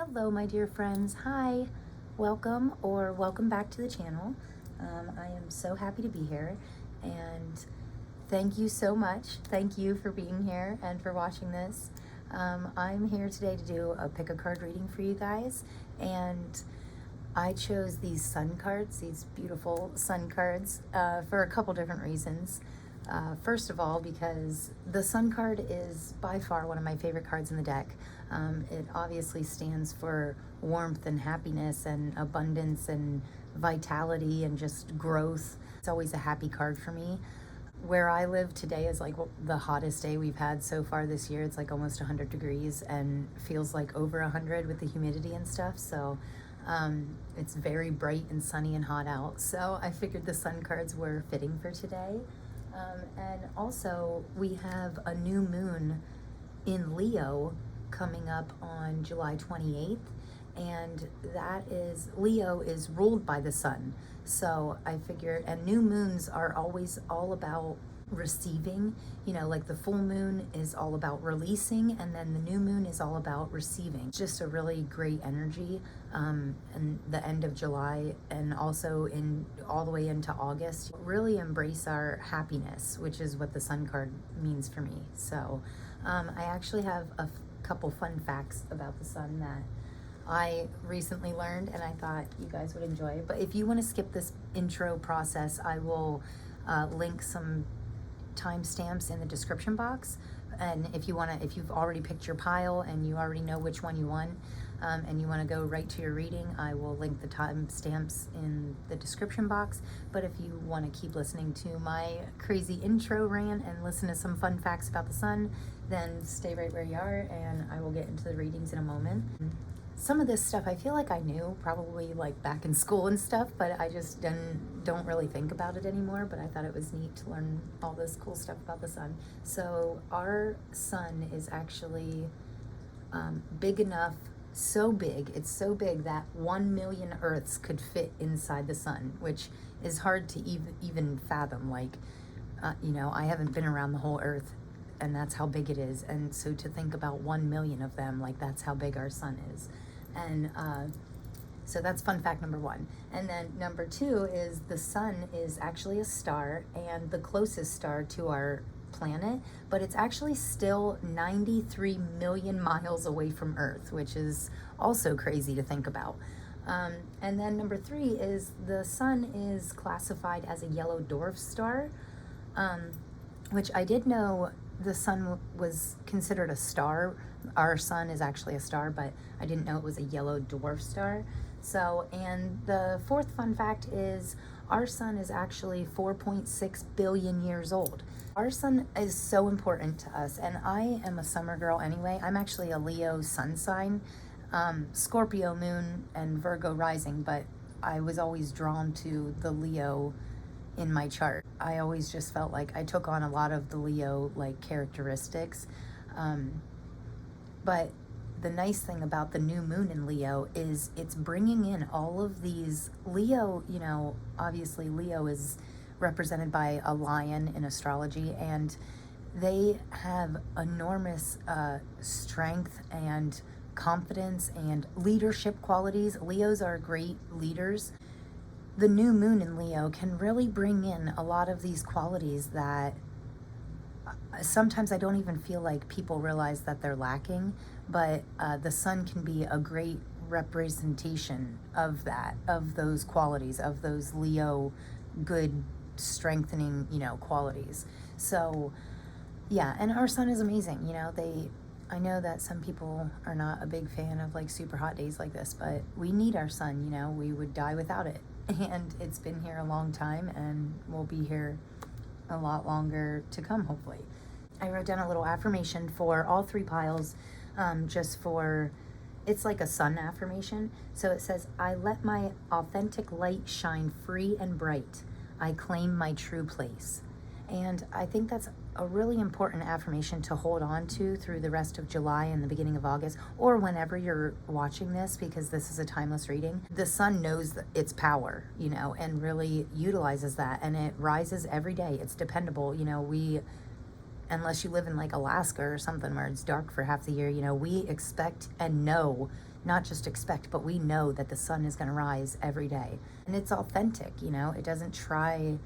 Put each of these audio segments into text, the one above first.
Hello, my dear friends. Hi, welcome back to the channel. I am so happy to be here, and thank you so much. Thank you for being here and for watching this. I'm here today to do a pick a card reading for you guys, and I chose these sun cards, these beautiful sun cards, for a couple different reasons. First of all, because the sun card is by far one of my favorite cards in the deck. It obviously stands for warmth and happiness and abundance and vitality and just growth. It's always a happy card for me. Where I live today is like the hottest day we've had so far this year. It's like almost 100 degrees and feels like over 100 with the humidity and stuff. So it's very bright and sunny and hot out. So I figured the sun cards were fitting for today. And also we have a new moon in Leo coming up on July 28th, and that is, Leo is ruled by the sun. So I figured, and new moons are always all about receiving, you know, like the full moon is all about releasing, and then the new moon is all about receiving. Just a really great energy, and the end of July and also in all the way into August. Really embrace our happiness, which is what the sun card means for me. So I actually have a couple fun facts about the sun that I recently learned and I thought you guys would enjoy. But if you want to skip this intro process, I will link some timestamps in the description box. And if you've already picked your pile and you already know which one you want, and you want to go right to your reading, I will link the timestamps in the description box. But if you want to keep listening to my crazy intro rant and listen to some fun facts about the sun, then stay right where you are, and I will get into the readings in a moment. Some of this stuff I feel like I knew probably like back in school and stuff, but I just don't really think about it anymore. But I thought it was neat to learn all this cool stuff about the sun. So our sun is actually big enough, so big, it's so big that 1 million Earths could fit inside the sun, which is hard to even fathom. Like, you know, I haven't been around the whole Earth, and that's how big it is. And so to think about 1 million of them, like that's how big our sun is. And so that's fun fact number one. And then number two is the sun is actually a star and the closest star to our planet, but it's actually still 93 million miles away from Earth, which is also crazy to think about. And then number three is the sun is classified as a yellow dwarf star, which I did know the sun was considered a star. Our sun is actually a star, but I didn't know it was a yellow dwarf star. So, and the fourth fun fact is our sun is actually 4.6 billion years old. Our sun is so important to us, and I am a summer girl anyway. I'm actually a Leo sun sign, Scorpio moon and Virgo rising, but I was always drawn to the Leo in my chart. I always just felt like I took on a lot of the Leo like characteristics. But the nice thing about the new moon in Leo is it's bringing in all of these Leo, you know, obviously Leo is represented by a lion in astrology, and they have enormous strength and confidence and leadership qualities. Leos are great leaders. The new moon in Leo can really bring in a lot of these qualities that sometimes I don't even feel like people realize that they're lacking, but the sun can be a great representation of that, of those qualities, of those Leo good strengthening, you know, qualities. So yeah, and our sun is amazing. You know, I know that some people are not a big fan of like super hot days like this, but we need our sun. You know, we would die without it. And it's been here a long time and will be here a lot longer to come, hopefully. I wrote down a little affirmation for all three piles, just for, it's like a sun affirmation. So it says, I let my authentic light shine free and bright. I claim my true place. And I think that's a really important affirmation to hold on to through the rest of July and the beginning of August, or whenever you're watching this, because this is a timeless reading. The sun knows its power, you know, and really utilizes that, and it rises every day. It's dependable. You know, unless you live in like Alaska or something where it's dark for half the year, you know, we expect and know not just expect, but we know that the sun is going to rise every day. And it's authentic, you know, it doesn't try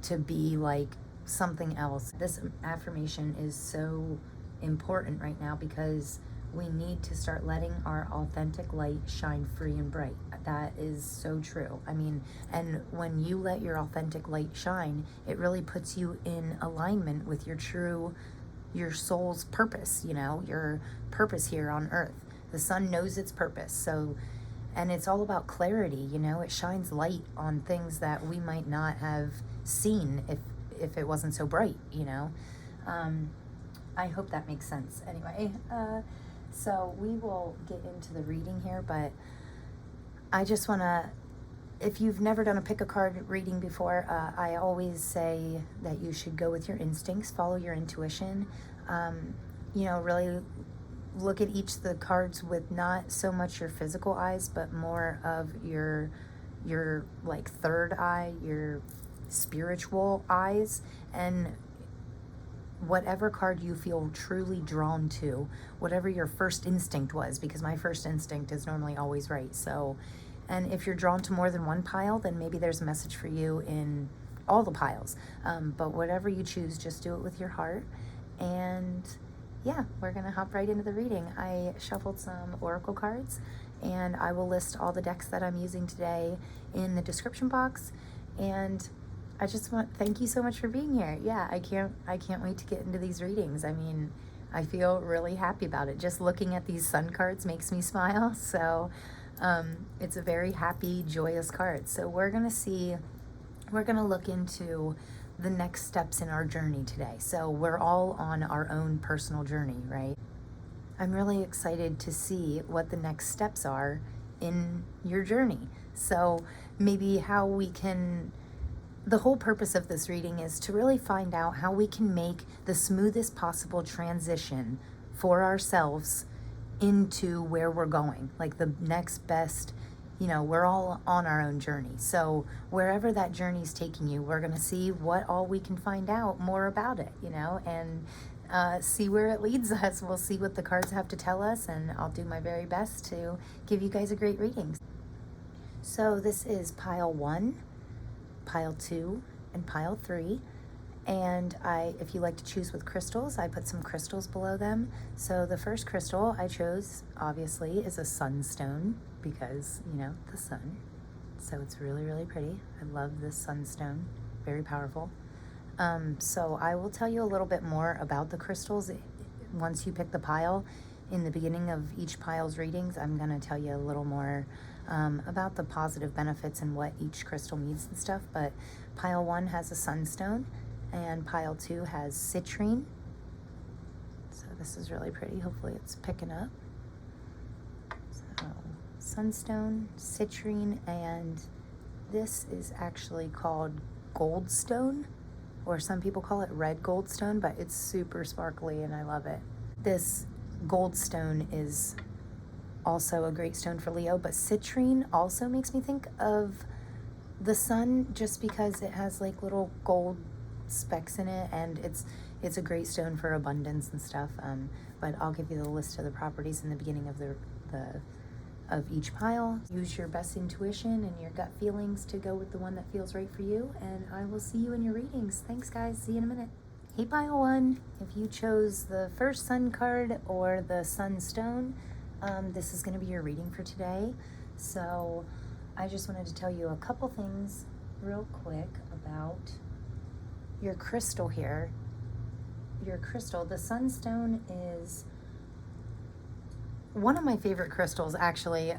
to be like something else. This affirmation is so important right now because we need to start letting our authentic light shine free and bright. That is so true. I mean, and when you let your authentic light shine, it really puts you in alignment with your soul's purpose, you know, your purpose here on earth. The sun knows its purpose. So, and it's all about clarity, you know, it shines light on things that we might not have seen if it wasn't so bright, you know. I hope that makes sense. Anyway, so we will get into the reading here, but I just want to, if you've never done a pick a card reading before, I always say that you should go with your instincts, follow your intuition, you know, really look at each of the cards with not so much your physical eyes, but more of your like third eye, your spiritual eyes, and whatever card you feel truly drawn to, whatever your first instinct was, because my first instinct is normally always right. So, and if you're drawn to more than one pile, then maybe there's a message for you in all the piles. But whatever you choose, just do it with your heart. And yeah, we're gonna hop right into the reading. I shuffled some oracle cards, and I will list all the decks that I'm using today in the description box. And I just want, thank you so much for being here. Yeah, I can't wait to get into these readings. I mean, I feel really happy about it. Just looking at these sun cards makes me smile. So it's a very happy, joyous card. So we're gonna look into the next steps in our journey today. So we're all on our own personal journey, right? I'm really excited to see what the next steps are in your journey. So maybe how we can, the whole purpose of this reading is to really find out how we can make the smoothest possible transition for ourselves into where we're going, like the next best, you know, we're all on our own journey. So wherever that journey's taking you, we're going to see what all we can find out more about it, you know, and see where it leads us. We'll see what the cards have to tell us, and I'll do my very best to give you guys a great reading. So this is pile 1, pile 2, and pile 3. And if you like to choose with crystals, I put some crystals below them. So the first crystal I chose, obviously, is a sunstone, because, you know, the sun. So it's really, really pretty. I love this sunstone. Very powerful. So I will tell you a little bit more about the crystals once you pick the pile. In the beginning of each pile's readings, I'm going to tell you a little more about the positive benefits and what each crystal means and stuff. But pile 1 has a sunstone, and pile 2 has citrine. So this is really pretty. Hopefully it's picking up. So sunstone, citrine, and this is actually called goldstone, or some people call it red goldstone, but it's super sparkly and I love it. This goldstone is also a great stone for Leo, but citrine also makes me think of the sun, just because it has like little gold specks in it, and it's a great stone for abundance and stuff. But I'll give you the list of the properties in the beginning of of each pile. Use your best intuition and your gut feelings to go with the one that feels right for you, and I will see you in your readings. Thanks, guys. See you in a minute. Hey, pile 1, if you chose the first sun card or the sunstone, this is going to be your reading for today. So I just wanted to tell you a couple things real quick about your crystal here. Your crystal, the sunstone, is one of my favorite crystals, actually.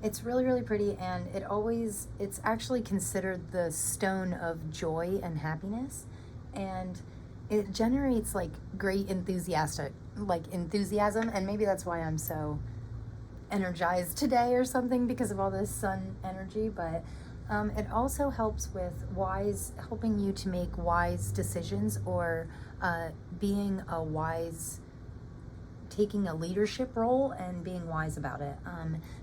It's really, really pretty, and it's actually considered the stone of joy and happiness, and it generates like great enthusiasm, and maybe that's why I'm so energized today or something, because of all this sun energy. But it also helps with helping you to make wise decisions, or being a wise, taking a leadership role and being wise about it.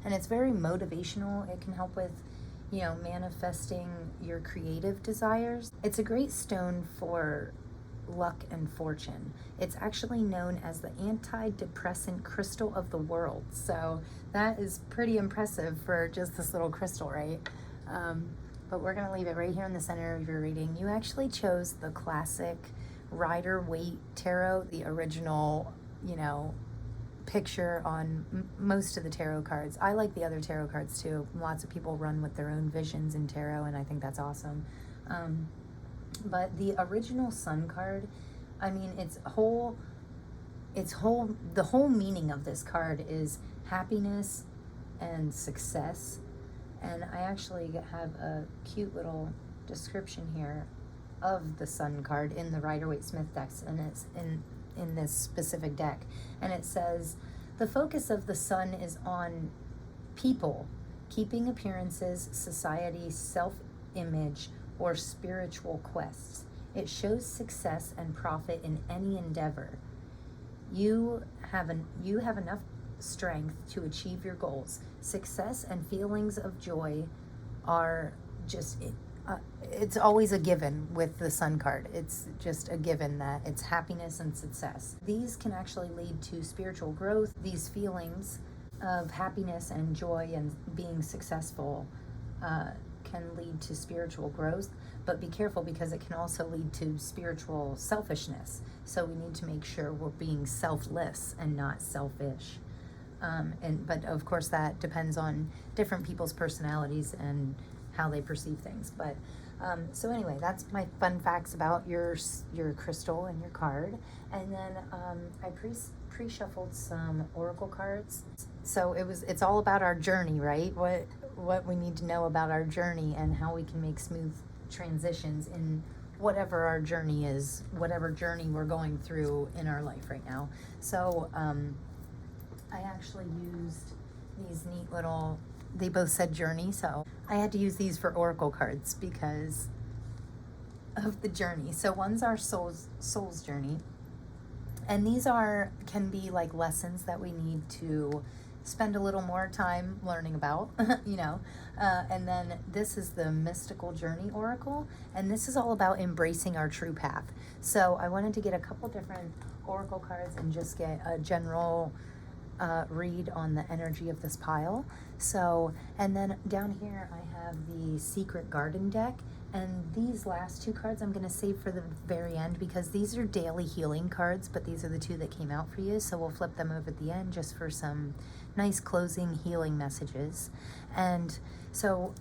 And it's very motivational. It can help with, you know, manifesting your creative desires. It's a great stone for luck and fortune. It's actually known as the antidepressant crystal of the world. So that is pretty impressive for just this little crystal, right? But we're going to leave it right here in the center of your reading. You actually chose the classic Rider-Waite Tarot, the original, you know, picture on most of the tarot cards. I like the other tarot cards too. Lots of people run with their own visions in tarot, and I think that's awesome. But the original Sun card, I mean, the whole meaning of this card is happiness and success. And I actually have a cute little description here of the Sun card in the Rider-Waite-Smith decks, and it's in this specific deck. And it says, the focus of the Sun is on people, keeping appearances, society, self-image, or spiritual quests. It shows success and profit in any endeavor. You have enough strength to achieve your goals. Success and feelings of joy are just, it's always a given with the Sun card. It's just a given that it's happiness and success. These can actually lead to spiritual growth. These feelings of happiness and joy and being successful can lead to spiritual growth, but be careful because it can also lead to spiritual selfishness. So we need to make sure we're being selfless and not selfish. But of course that depends on different people's personalities and how they perceive things. But so anyway, that's my fun facts about your crystal and your card. And then I pre-shuffled some oracle cards. So it's all about our journey, right? What we need to know about our journey and how we can make smooth transitions in whatever our journey is, whatever journey we're going through in our life right now. So I actually used these neat little, they both said journey, so I had to use these for oracle cards because of the journey. So one's our soul's journey, and these can be like lessons that we need to spend a little more time learning about, you know. And then this is the mystical journey oracle, and this is all about embracing our true path. So I wanted to get a couple different oracle cards and just get a general read on the energy of this pile. So, and then down here I have the Secret Garden deck, and these last two cards I'm going to save for the very end because these are daily healing cards, but these are the two that came out for you, so we'll flip them over at the end just for some nice closing healing messages. And so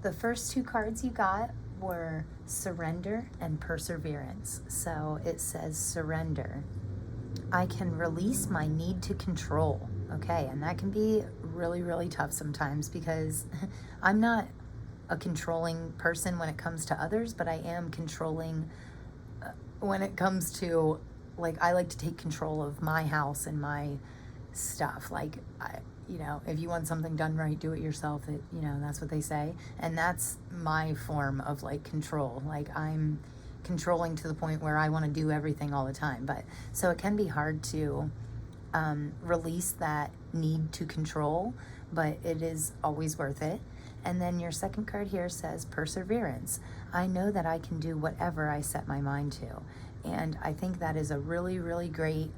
the first two cards you got were Surrender and Perseverance. So it says surrender. I can release my need to control. Okay, and that can be really, really tough sometimes because I'm not a controlling person when it comes to others, but I am controlling when it comes to, like, I like to take control of my house and my stuff. Like, you know, if you want something done right, do it yourself. You know, that's what they say. And that's my form of, like, control. Like, I'm controlling to the point where I want to do everything all the time. But so it can be hard to release that need to control, but it is always worth it. And then your second card here says Perseverance. I know that I can do whatever I set my mind to. And I think that is a really, really great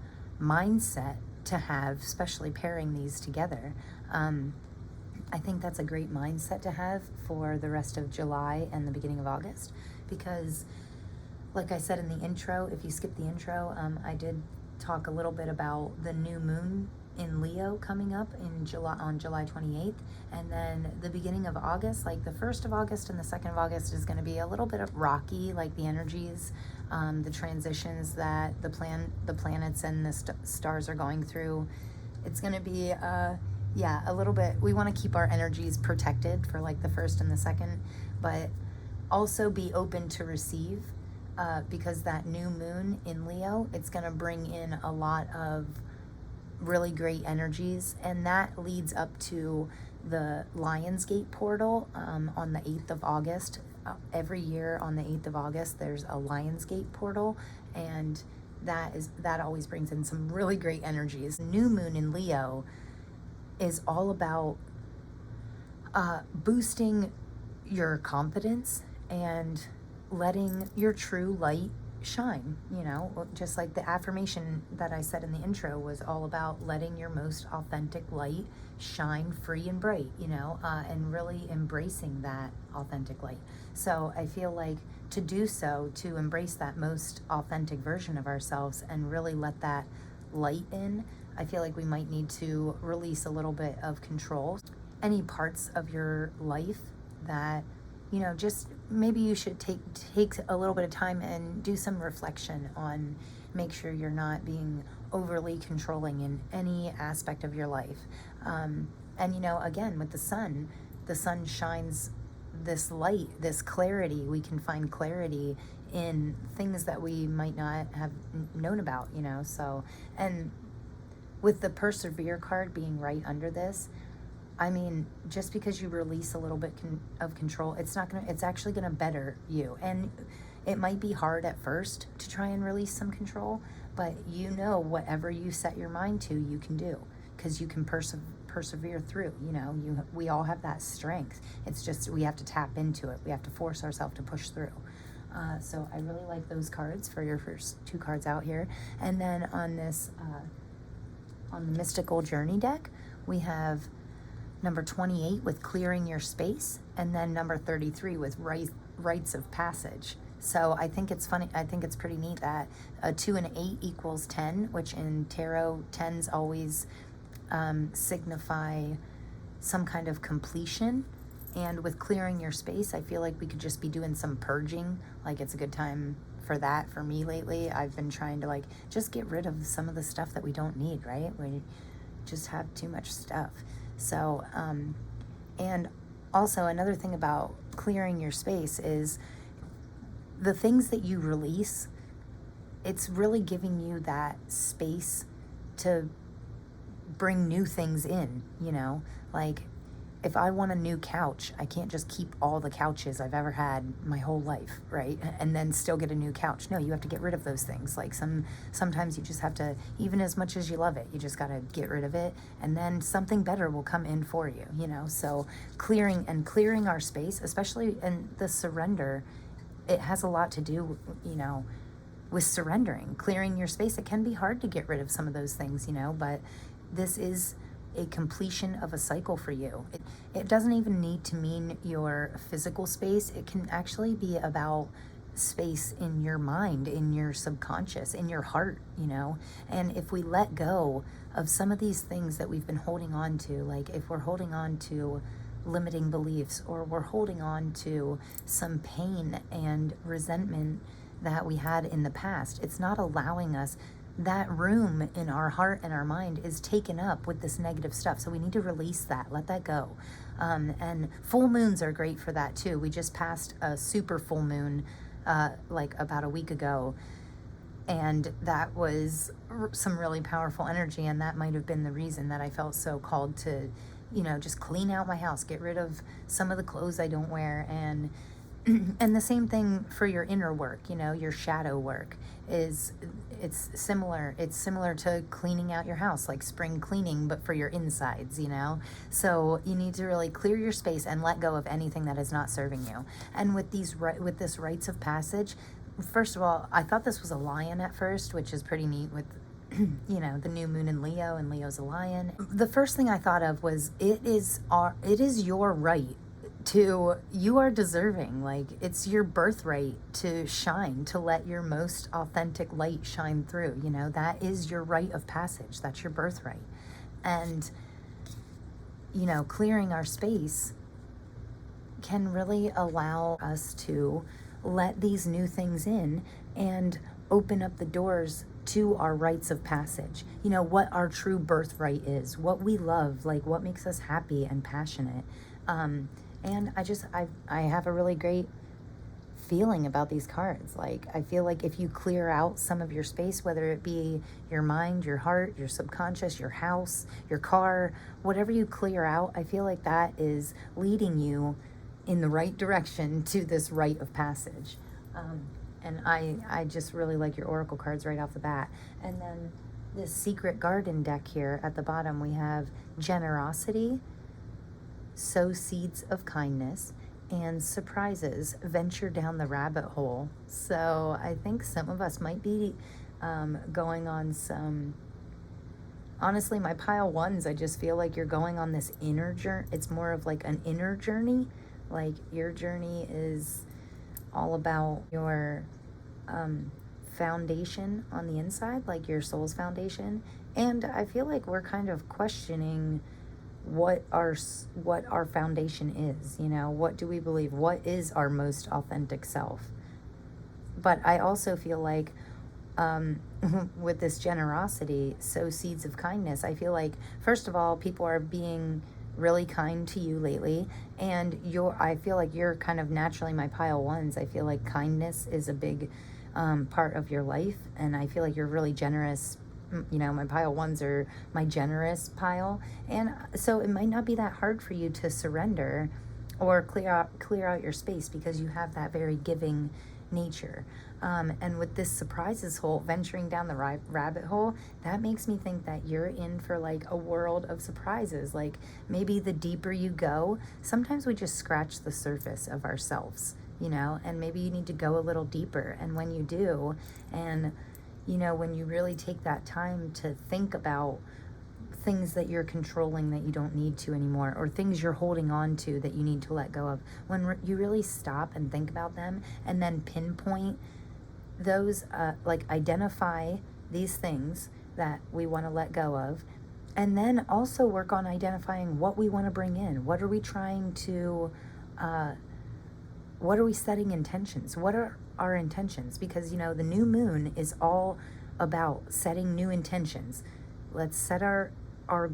mindset to have, especially pairing these together. I think that's a great mindset to have for the rest of July and the beginning of August, because like I said in the intro, if you skip the intro, I did talk a little bit about the new moon in Leo coming up in July, on July 28th, and then the beginning of August, like the 1st of August and the 2nd of August is going to be a little bit of rocky, like the energies, the transitions that the planets and the stars are going through. It's going to be a little bit, we want to keep our energies protected for like the 1st and the 2nd, but also be open to receive, because that new moon in Leo, it's going to bring in a lot of really great energies, and that leads up to the Lionsgate portal on the 8th of August. Every year on the 8th of August there's a Lionsgate portal, and that always brings in some really great energies. New moon in Leo is all about boosting your confidence and letting your true light shine, you know, just like the affirmation that I said in the intro was all about letting your most authentic light shine free and bright, you know, and really embracing that authentic light. So I feel like to do so, to embrace that most authentic version of ourselves and really let that light in, I feel like we might need to release a little bit of control. Any parts of your life that, you know, just maybe you should take a little bit of time and do some reflection on, make sure you're not being overly controlling in any aspect of your life. And you know, again, with the sun shines this light, this clarity. We can find clarity in things that we might not have known about, you know. So, and with the persevere card being right under this, I mean, just because you release a little bit of control, it's actually gonna better you. And it might be hard at first to try and release some control, but you know, whatever you set your mind to, you can do, because you can persevere through, you know, we all have that strength. It's just, we have to tap into it. We have to force ourselves to push through. So I really like those cards for your first 2 cards out here. And then on this, on the Mystical Journey deck, we have number 28 with clearing your space, and then number 33 with rites of passage. So I think it's funny, I think it's pretty neat that a 2 and 8 equals 10, which in tarot, 10s always signify some kind of completion. And with clearing your space, I feel like we could just be doing some purging. Like, it's a good time for that for me lately. I've been trying to like just get rid of some of the stuff that we don't need, right? We just have too much stuff. So, and also another thing about clearing your space is the things that you release, it's really giving you that space to bring new things in, you know? Like, if I want a new couch, I can't just keep all the couches I've ever had my whole life, right? And then still get a new couch. No, you have to get rid of those things. Like sometimes you just have to, even as much as you love it, you just got to get rid of it, and then something better will come in for you, you know? So clearing our space, especially in the surrender, it has a lot to do, you know, with surrendering, clearing your space. It can be hard to get rid of some of those things, you know, but this is a completion of a cycle for you. It doesn't even need to mean your physical space. It can actually be about space in your mind, in your subconscious, in your heart, you know? And if we let go of some of these things that we've been holding on to, like if we're holding on to limiting beliefs, or we're holding on to some pain and resentment that we had in the past, it's not allowing us. That room in our heart and our mind is taken up with this negative stuff. So we need to release that, let that go. And full moons are great for that too. We just passed a super full moon like about a week ago, and that was some really powerful energy, and that might have been the reason that I felt so called to, you know, just clean out my house, get rid of some of the clothes I don't wear, and the same thing for your inner work, you know, your shadow work it's similar to cleaning out your house, like spring cleaning, but for your insides, you know. So you need to really clear your space and let go of anything that is not serving you. And with this rites of passage, first of all, I thought this was a lion at first, which is pretty neat with you know, the new moon in Leo, and Leo's a lion. The first thing I thought of was it is your right to, you are deserving, like it's your birthright to shine, to let your most authentic light shine through, you know. That is your rite of passage, that's your birthright. And you know, clearing our space can really allow us to let these new things in and open up the doors to our rites of passage, you know, what our true birthright is, what we love, like what makes us happy and passionate. And I have a really great feeling about these cards. Like, I feel like if you clear out some of your space, whether it be your mind, your heart, your subconscious, your house, your car, whatever you clear out, I feel like that is leading you in the right direction to this rite of passage. And I just really like your oracle cards right off the bat. And then this secret garden deck here at the bottom, we have generosity, sow seeds of kindness, and surprises, venture down the rabbit hole. So I think some of us might be going on some, honestly, my pile ones, I just feel like you're going on this inner journey. It's more of like an inner journey. Like your journey is all about your foundation on the inside, like your soul's foundation. And I feel like we're kind of questioning what our foundation is, you know, what do we believe, what is our most authentic self. But I also feel like with this generosity, sow seeds of kindness. I feel like, first of all, people are being really kind to you lately, and I feel like you're kind of naturally my pile ones. I feel like kindness is a big part of your life, and I feel like you're really generous. You know, my pile ones are my generous pile, and so it might not be that hard for you to surrender or clear out your space, because you have that very giving nature. And with this surprises hole, venturing down the rabbit hole, that makes me think that you're in for like a world of surprises. Like maybe the deeper you go, sometimes we just scratch the surface of ourselves, you know, and maybe you need to go a little deeper. And when you do, and you know, when you really take that time to think about things that you're controlling that you don't need to anymore, or things you're holding on to that you need to let go of, when you really stop and think about them and then pinpoint those, like identify these things that we want to let go of, and then also work on identifying what we want to bring in. What are we trying to, what are we setting intentions? What are our intentions? Because, you know, the new moon is all about setting new intentions. Let's set our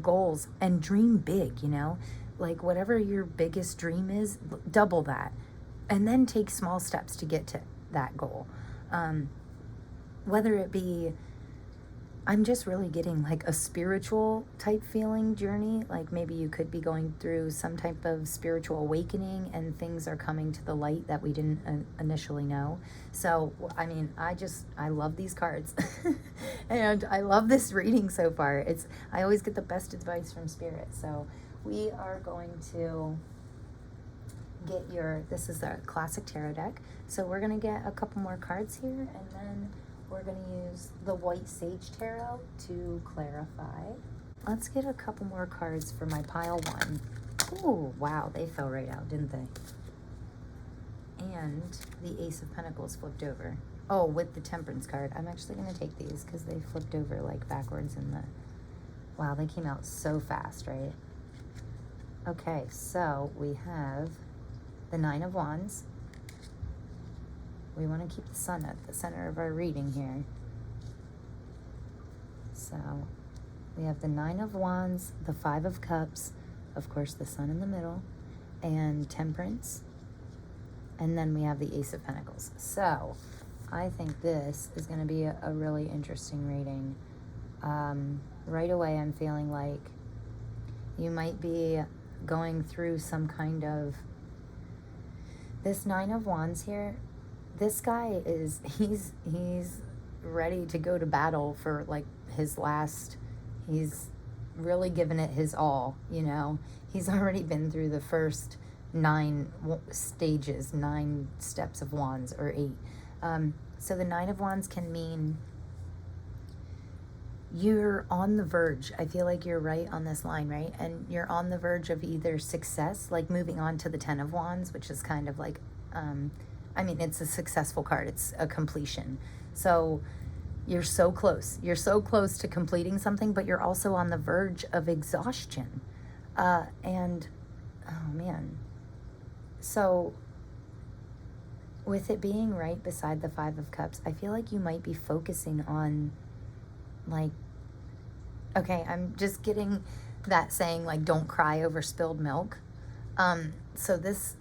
goals and dream big, you know, like whatever your biggest dream is, double that, and then take small steps to get to that goal. Whether it be, I'm just really getting like a spiritual type feeling journey. Like maybe you could be going through some type of spiritual awakening and things are coming to the light that we didn't initially know. So, I mean, I love these cards and I love this reading so far. I always get the best advice from Spirit. So we are going to get this is a classic tarot deck. So we're going to get a couple more cards here, and then we're going to use the White Sage Tarot to clarify. Let's get a couple more cards for my pile one. Oh, wow, they fell right out, didn't they? And the Ace of Pentacles flipped over. Oh, with the Temperance card. I'm actually going to take these because they flipped over like backwards in the... Wow, they came out so fast, right? Okay, so we have the Nine of Wands. We want to keep the Sun at the center of our reading here. So we have the Nine of Wands, the Five of Cups, of course the Sun in the middle, and Temperance. And then we have the Ace of Pentacles. So I think this is going to be a really interesting reading. Right away I'm feeling like you might be going through some kind of... This Nine of Wands here, this guy he's ready to go to battle for like his last, he's really given it his all, you know. He's already been through the first 9 stages, 9 steps of wands, or 8. So the Nine of Wands can mean you're on the verge. I feel like you're right on this line, right? And you're on the verge of either success, like moving on to the Ten of Wands, which is kind of like, I mean, it's a successful card. It's a completion. So you're so close. You're so close to completing something, but you're also on the verge of exhaustion. And, oh man. So with it being right beside the Five of Cups, I feel like you might be focusing on, like, okay, I'm just getting that saying, like, don't cry over spilled milk. So this,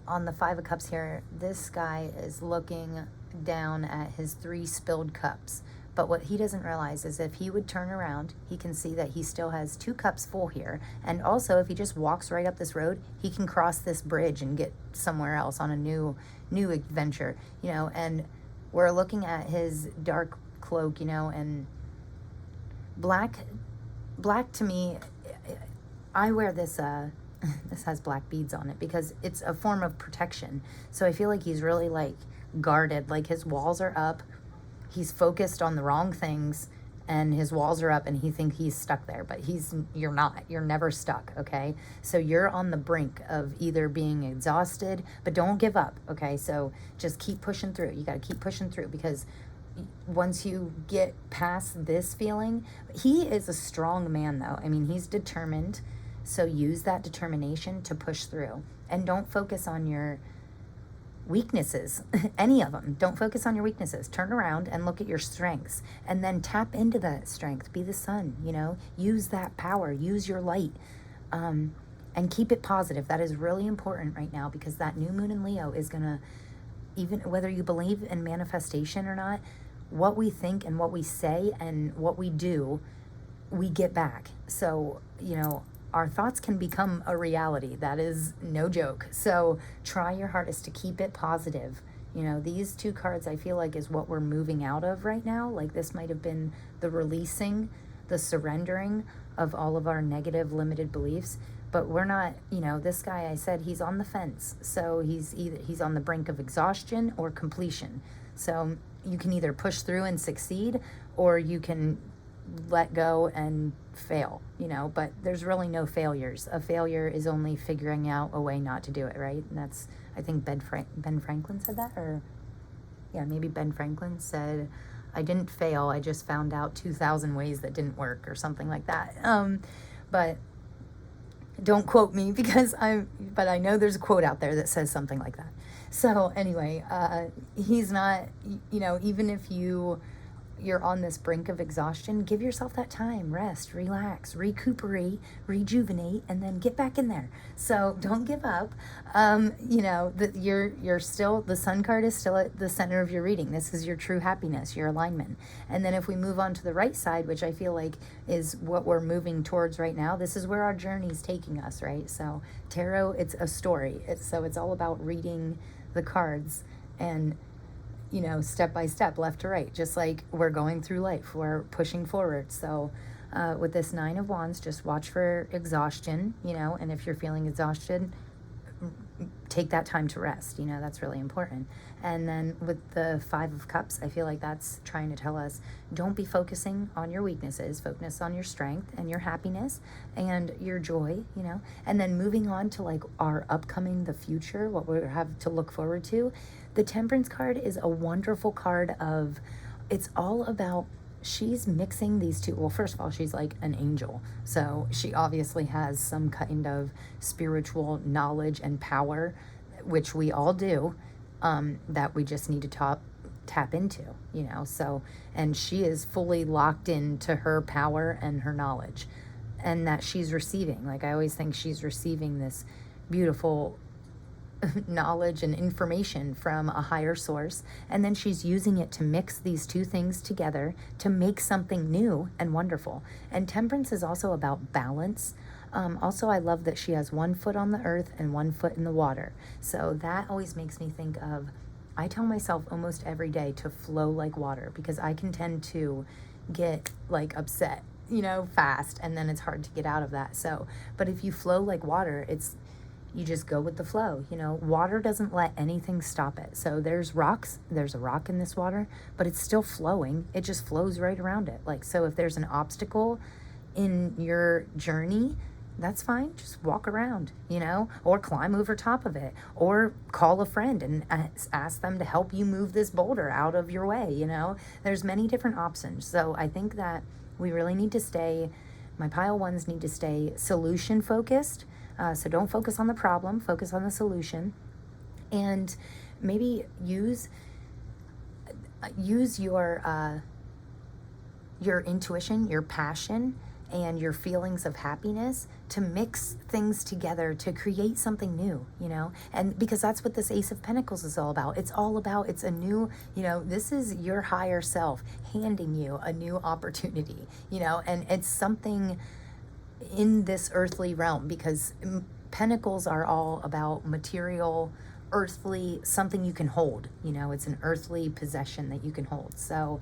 on the Five of Cups here, this guy is looking down at his 3 spilled cups. But what he doesn't realize is if he would turn around, he can see that he still has 2 cups full here. And also, if he just walks right up this road, he can cross this bridge and get somewhere else on a new adventure, you know. And we're looking at his dark cloak, you know, and black to me, I wear this this has black beads on it because it's a form of protection. So I feel like he's really like guarded, like his walls are up, he's focused on the wrong things, and his walls are up and he thinks he's stuck there, but you're not. You're never stuck, okay? So you're on the brink of either being exhausted, but don't give up, okay? So just keep pushing through. You got to keep pushing through, because once you get past this feeling, he is a strong man though. I mean, he's determined. So use that determination to push through, and don't focus on your weaknesses, any of them. Don't focus on your weaknesses. Turn around and look at your strengths, and then tap into that strength. Be the sun, you know, use that power, use your light, and keep it positive. That is really important right now, because that new moon in Leo is gonna, even whether you believe in manifestation or not, what we think and what we say and what we do, we get back. So, you know, our thoughts can become a reality. That is no joke. So try your hardest to keep it positive. You know, these two cards I feel like is what we're moving out of right now. Like this might have been the releasing, the surrendering of all of our negative limited beliefs. But we're not, you know, this guy, I said he's on the fence. So he's on the brink of exhaustion or completion. So you can either push through and succeed, or you can let go and fail, you know, but there's really no failures. A failure is only figuring out a way not to do it, right? And that's, I think Ben Franklin said that, or yeah, maybe Ben Franklin said, I didn't fail, I just found out 2,000 ways that didn't work, or something like that. But don't quote me, because but I know there's a quote out there that says something like that. So anyway, he's not, you know, even if you're on this brink of exhaustion, give yourself that time, rest, relax, recuperate, rejuvenate, and then get back in there. So don't give up. You know, you're still, the sun card is still at the center of your reading. This is your true happiness, your alignment. And then if we move on to the right side, which I feel like is what we're moving towards right now, this is where our journey is taking us, right? So tarot, it's a story. It's all about reading the cards and, you know, step by step, left to right, just like we're going through life, we're pushing forward. So with this 9 of Wands, just watch for exhaustion, you know, and if you're feeling exhausted, take that time to rest, you know, that's really important. And then with the 5 of Cups, I feel like that's trying to tell us, don't be focusing on your weaknesses, focus on your strength and your happiness and your joy, you know. And then moving on to like our upcoming, the future, what we have to look forward to. The Temperance card is a wonderful card of, it's all about, she's mixing these two. Well, first of all, she's like an angel. So she obviously has some kind of spiritual knowledge and power, which we all do, that we just need to tap into, you know. So, and she is fully locked into her power and her knowledge, and that she's receiving. Like I always think she's receiving this beautiful knowledge and information from a higher source, and then she's using it to mix these two things together to make something new and wonderful. And Temperance is also about balance. Also, I love that she has 1 foot on the earth and 1 foot in the water. So that always makes me think of, I tell myself almost every day to flow like water, because I can tend to get like upset, you know, fast, and then it's hard to get out of that. So, but if you flow like water, you just go with the flow, you know. Water doesn't let anything stop it. So there's rocks, there's a rock in this water, but it's still flowing. It just flows right around it. Like, so if there's an obstacle in your journey, that's fine. Just walk around, you know, or climb over top of it, or call a friend and ask them to help you move this boulder out of your way, you know. There's many different options. So I think that we really need to stay, my pile ones need to stay solution focused. So don't focus on the problem, focus on the solution, and maybe use your intuition, your passion, and your feelings of happiness to mix things together to create something new, you know. And because that's what this Ace of Pentacles is all about. It's all about, it's a new, you know, this is your higher self handing you a new opportunity, you know, and it's something in this earthly realm, because pentacles are all about material earthly, something you can hold, you know, it's an earthly possession that you can hold. So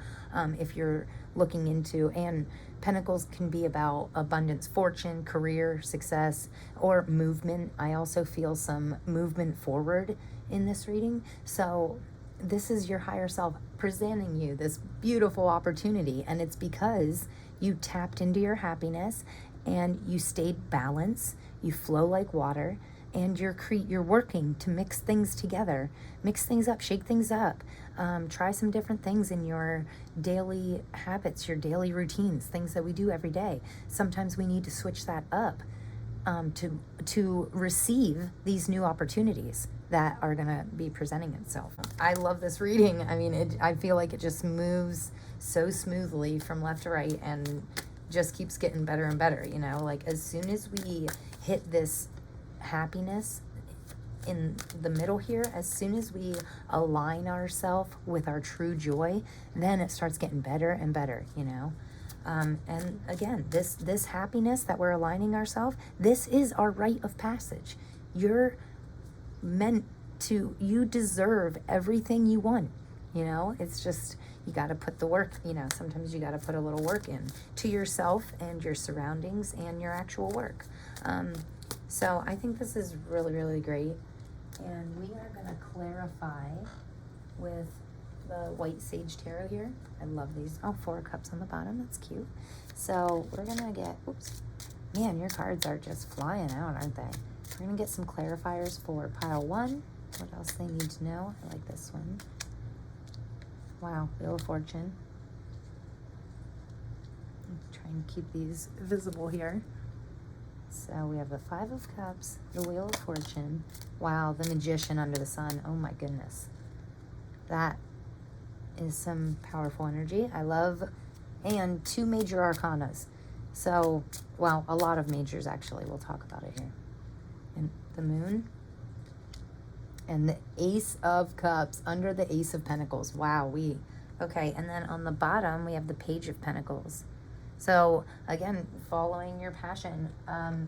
if you're looking into, and Pentacles can be about abundance, fortune, career, success, or movement. I also feel some movement forward in this reading. So this is your higher self presenting you this beautiful opportunity, and it's because you tapped into your happiness and you stayed balanced, you flow like water, and you're working to mix things together, mix things up, shake things up, try some different things in your daily habits, your daily routines, things that we do every day. Sometimes we need to switch that up to receive these new opportunities that are going to be presenting itself. I love this reading. I mean, I feel like it just moves so smoothly from left to right and just keeps getting better and better, you know? Like, as soon as we hit this happiness in the middle here, as soon as we align ourselves with our true joy, then it starts getting better and better, you know? And again, this happiness that we're aligning ourselves, this is our rite of passage. You're meant to, you deserve everything you want, you know? It's just, you got to put the work, you know, sometimes you got to put a little work in to yourself and your surroundings and your actual work. So I think this is really, really great. And we are going to clarify with the White Sage Tarot here. I love these. Oh, 4 cups on the bottom. That's cute. So we're going to get, oops, man, your cards are just flying out, aren't they? We're going to get some clarifiers for pile 1. What else they need to know? I like this one. Wow, Wheel of Fortune. Try and keep these visible here. So we have the 5 of Cups, the Wheel of Fortune. Wow, the Magician under the Sun. Oh my goodness. That is some powerful energy. I love, and 2 major arcanas. So, well, a lot of majors actually. We'll talk about it here. And the Moon. And the Ace of Cups under the Ace of Pentacles. Wow, okay, and then on the bottom we have the Page of Pentacles. So again, following your passion,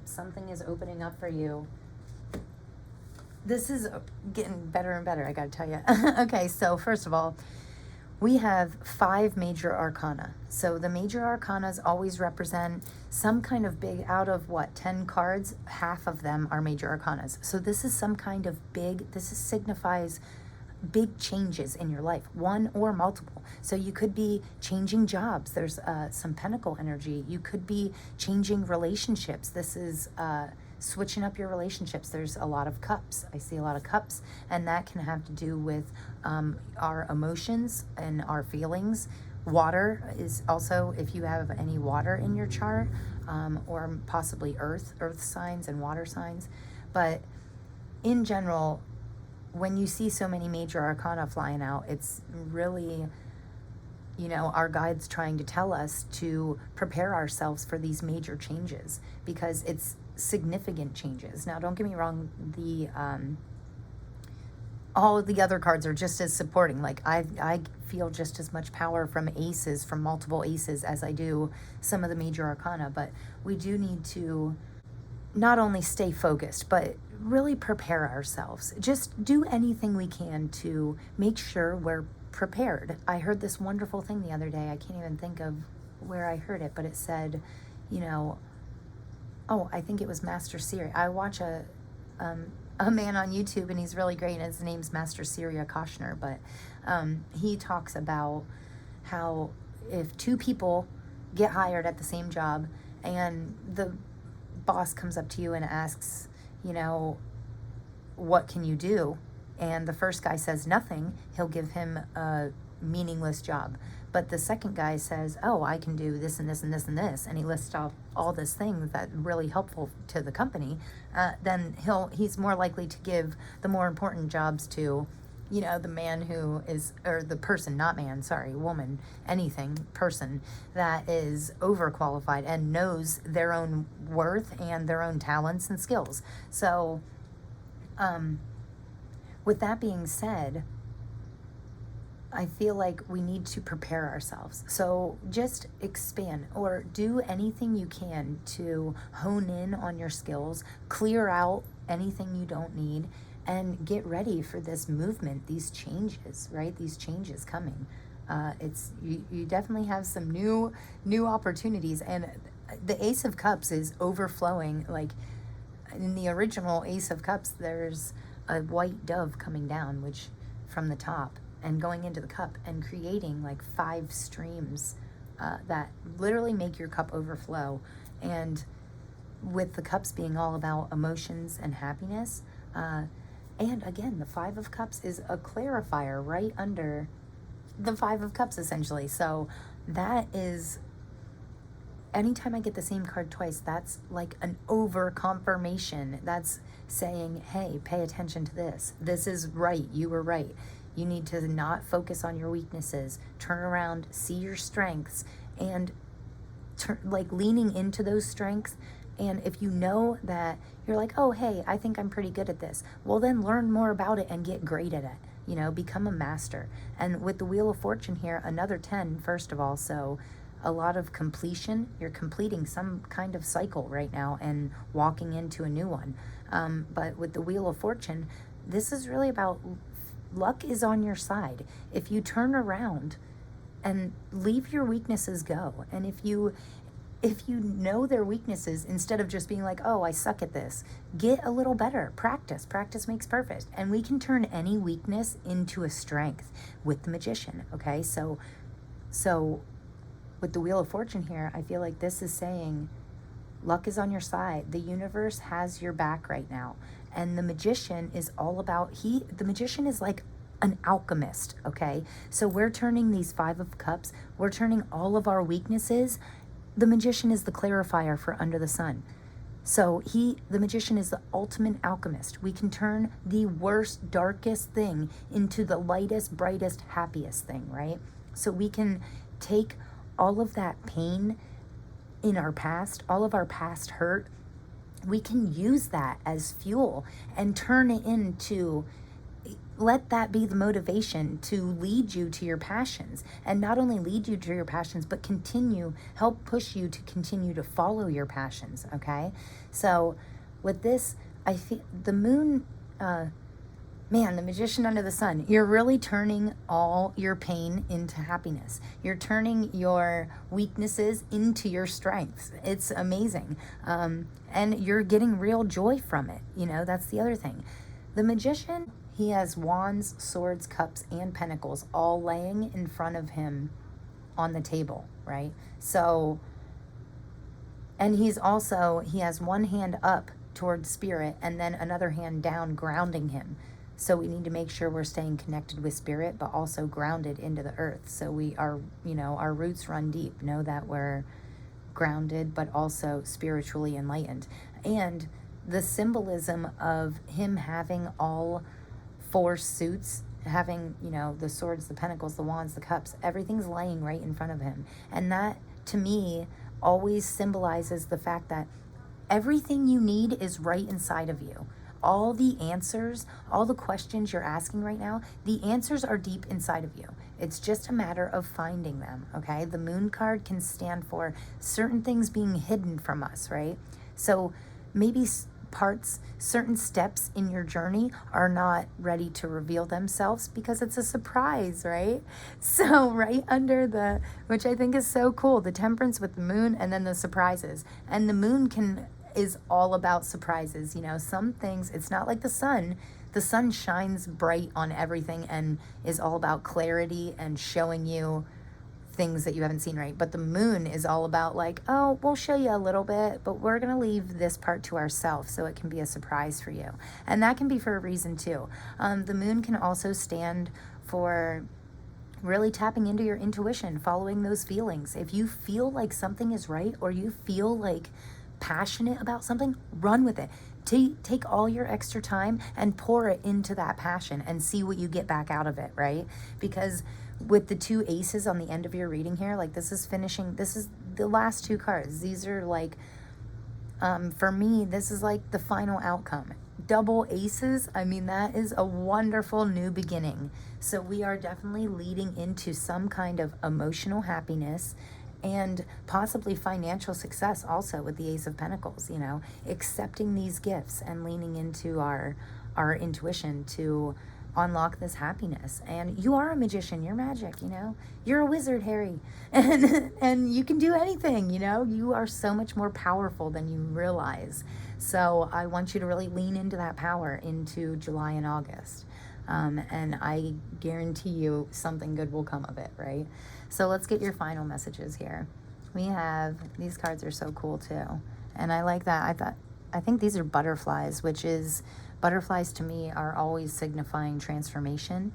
something is opening up for you. This is getting better and better, I gotta tell you. Okay, so first of all, we have 5 major arcana. So the major arcanas always represent some kind of big, out of what, 10 cards, half of them are major arcanas. So this is some kind of big, signifies big changes in your life, one or multiple. So you could be changing jobs. There's some pentacle energy. You could be changing relationships. This is switching up your relationships. There's a lot of cups. I see a lot of cups, and that can have to do with our emotions and our feelings. Water is also, if you have any water in your chart, or possibly earth signs and water signs. But in general, when you see so many major arcana flying out, it's really, you know, our guides trying to tell us to prepare ourselves for these major changes, because it's significant changes. Now, don't get me wrong, all of the other cards are just as supporting. Like, I feel just as much power from aces, from multiple aces, as I do some of the major arcana. But we do need to not only stay focused, but really prepare ourselves. Just do anything we can to make sure we're prepared. I heard this wonderful thing the other day. I can't even think of where I heard it, but it said, you know, oh, I think it was Master Series. I watch a man on YouTube, and he's really great, and his name's Master Series Koshner, but he talks about how if 2 people get hired at the same job, and the boss comes up to you and asks, you know, what can you do? And the first guy says nothing, he'll give him a meaningless job. But the second guy says, oh, I can do this and this and this and this, and he lists off all this things that are really helpful to the company, then he's more likely to give the more important jobs to, you know, the man who is, or the person, not man, sorry, woman, anything, person that is overqualified and knows their own worth and their own talents and skills. So, with that being said, I feel like we need to prepare ourselves. So just expand or do anything you can to hone in on your skills, clear out anything you don't need, and get ready for this movement, these changes, right? These changes coming. You definitely have some new opportunities, and the Ace of Cups is overflowing. Like in the original Ace of Cups, there's a white dove coming down, which from the top and going into the cup and creating like 5 streams that literally make your cup overflow. And with the cups being all about emotions and happiness, and again, the 5 of Cups is a clarifier right under the 5 of Cups, essentially. So that is, anytime I get the same card twice, that's like an over confirmation. That's saying, hey, pay attention to this. This is right. You were right. You need to not focus on your weaknesses. Turn around, see your strengths, and like leaning into those strengths. And if you know that you're like, oh, hey, I think I'm pretty good at this, well, then learn more about it and get great at it. You know, become a master. And with the Wheel of Fortune here, another 10, first of all. So a lot of completion. You're completing some kind of cycle right now and walking into a new one. But with the Wheel of Fortune, this is really about luck is on your side. If you turn around and leave your weaknesses go, and if you know their weaknesses, instead of just being like, oh, I suck at this, get a little better. Practice makes perfect. And we can turn any weakness into a strength with the Magician. Okay, so with the Wheel of Fortune here, I feel like this is saying luck is on your side. The universe has your back right now. And the Magician is all about, the Magician is like an alchemist. Okay, so we're turning these 5 of Cups, we're turning all of our weaknesses. The Magician is the clarifier for under the sun. So the Magician is the ultimate alchemist. We can turn the worst, darkest thing into the lightest, brightest, happiest thing, right? So we can take all of that pain in our past, all of our past hurt, we can use that as fuel and turn it into, let that be the motivation to lead you to your passions, and not only lead you to your passions, but help push you to continue to follow your passions. Okay, so with this, I feel the moon, the Magician under the sun, you're really turning all your pain into happiness. You're turning your weaknesses into your strengths. It's amazing, and you're getting real joy from it. You know, that's the other thing. The Magician, he has wands, swords, cups, and pentacles all laying in front of him on the table, right? So, and he has one hand up towards spirit and then another hand down, grounding him. So we need to make sure we're staying connected with spirit, but also grounded into the earth. So we are, our roots run deep. Know that we're grounded, but also spiritually enlightened. And the symbolism of him having all 4 suits, having, the swords, the pentacles, the wands, the cups, everything's laying right in front of him. And that, to me, always symbolizes the fact that everything you need is right inside of you. All the answers, all the questions you're asking right now, the answers are deep inside of you. It's just a matter of finding them, okay? The moon card can stand for certain things being hidden from us, right? So maybe certain steps in your journey are not ready to reveal themselves because it's a surprise, right? So right under which I think is so cool, the Temperance with the moon and then the surprises. And the moon is all about surprises. Some things, it's not like the sun. The sun shines bright on everything and is all about clarity and showing you things that you haven't seen, right? But the moon is all about like, oh, we'll show you a little bit, but we're going to leave this part to ourselves so it can be a surprise for you. And that can be for a reason too. The moon can also stand for really tapping into your intuition, following those feelings. If you feel like something is right, or you feel like passionate about something, run with it. Take all your extra time and pour it into that passion and see what you get back out of it, right? Because with the 2 aces on the end of your reading here, like this is the last 2 cards. These are like, for me, this is like the final outcome. Double aces, I mean, that is a wonderful new beginning. So we are definitely leading into some kind of emotional happiness and possibly financial success also with the Ace of Pentacles, accepting these gifts and leaning into our our intuition to unlock this happiness. And you are a magician, you're magic, you know, you're a wizard, Harry, and you can do anything, you know, you are so much more powerful than you realize. So I want you to really lean into that power into July and August. And I guarantee you something good will come of it, right? So let's get your final messages here. We have, these cards are so cool too. And I like that. I think these are butterflies, which is, butterflies to me are always signifying transformation.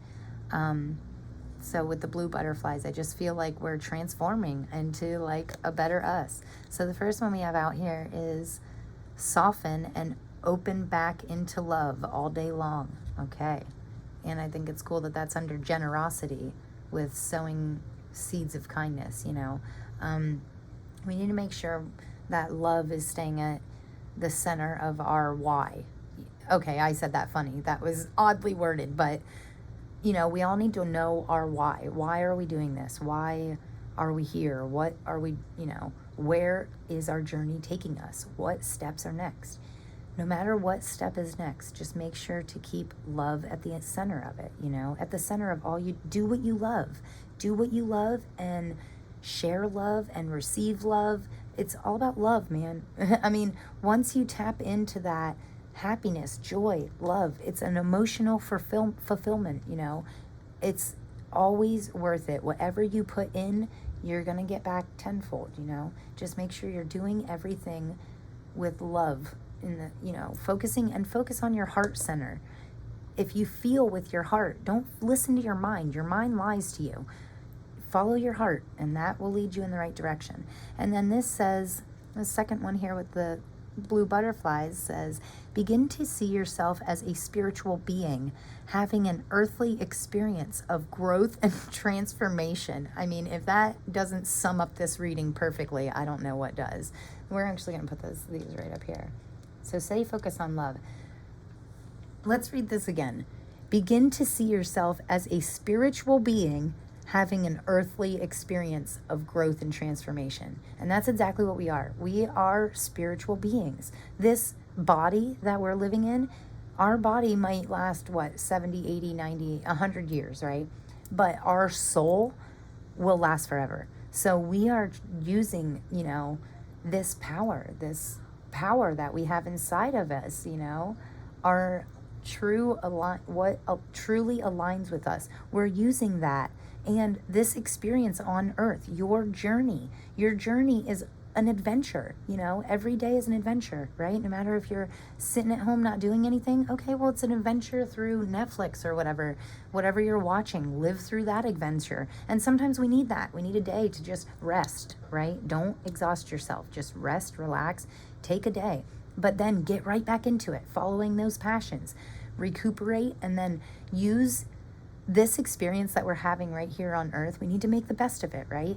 So with the blue butterflies, I just feel like we're transforming into like a better us. So the first one we have out here is soften and open back into love all day long. Okay. And I think it's cool that that's under generosity with sowing seeds of kindness, you know. We need to make sure that love is staying at the center of our why. Okay, I said that funny. That was oddly worded, but, you know, we all need to know our why. Why are we doing this? Why are we here? What are we, you know, where is our journey taking us? What steps are next? No matter what step is next, just make sure to keep love at the center of it, you know, at the center of all you do. What you love. Do what you love and share love and receive love. It's all about love, man. I mean, once you tap into that happiness, joy, love, it's an emotional fulfillment, you know. It's always worth it. Whatever you put in, you're going to get back tenfold, you know. Just make sure you're doing everything with love in the, you know, focus on your heart center. If you feel with your heart, don't listen to your mind. Your mind lies to you. Follow your heart, and that will lead you in the right direction. And then this says, the second one here with the blue butterflies says, begin to see yourself as a spiritual being having an earthly experience of growth and transformation. I mean, if that doesn't sum up this reading perfectly, I don't know what does. We're actually going to put these right up here. So stay focused on love. Let's read this again. Begin to see yourself as a spiritual being having an earthly experience of growth and transformation. And that's exactly what we are. We are spiritual beings. This body that we're living in, our body might last, 70, 80, 90, 100 years, right? But our soul will last forever. So we are using, you know, this power that we have inside of us, you know, our what truly aligns with us. We're using that. And this experience on earth, your journey is an adventure, you know, every day is an adventure, right? No matter if you're sitting at home not doing anything, okay, well, it's an adventure through Netflix or whatever you're watching. Live through that adventure. And sometimes we need that. We need a day to just rest, right? Don't exhaust yourself. Just rest, relax, take a day, but then get right back into it, following those passions, recuperate, and then use this experience that we're having right here on earth. We need to make the best of it, right?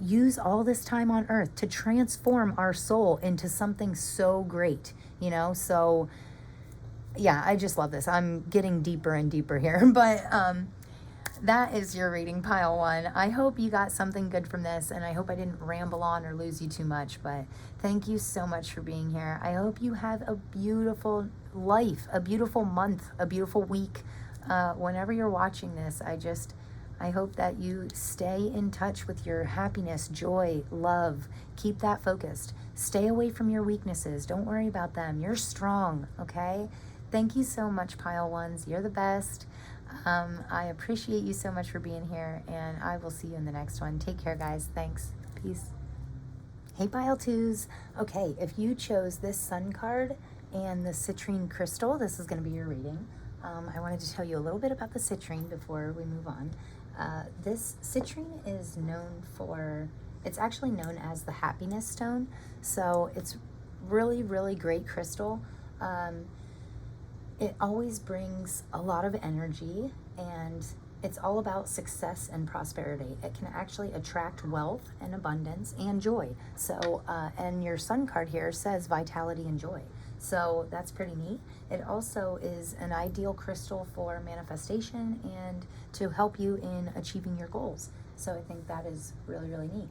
Use all this time on earth to transform our soul into something so great, you know? So yeah, I just love this. I'm getting deeper and deeper here, but that is your reading, pile one. I hope you got something good from this, and I hope I didn't ramble on or lose you too much, but thank you so much for being here. I hope you have a beautiful life, a beautiful month, a beautiful week. Whenever you're watching this, I hope that you stay in touch with your happiness, joy, love. Keep that focused. Stay away from your weaknesses. Don't worry about them. You're strong, okay? Thank you so much, pile ones. You're the best. I appreciate you so much for being here, and I will see you in the next one. Take care, guys. Thanks. Peace. Hey, pile twos. Okay, if you chose this sun card and the citrine crystal, this is going to be your reading. I wanted to tell you a little bit about the citrine before we move on. This citrine is it's actually known as the happiness stone. So it's really, really great crystal. It always brings a lot of energy, and it's all about success and prosperity. It can actually attract wealth and abundance and joy. So, and your sun card here says vitality and joy. So that's pretty neat. It also is an ideal crystal for manifestation and to help you in achieving your goals. So I think that is really, really neat.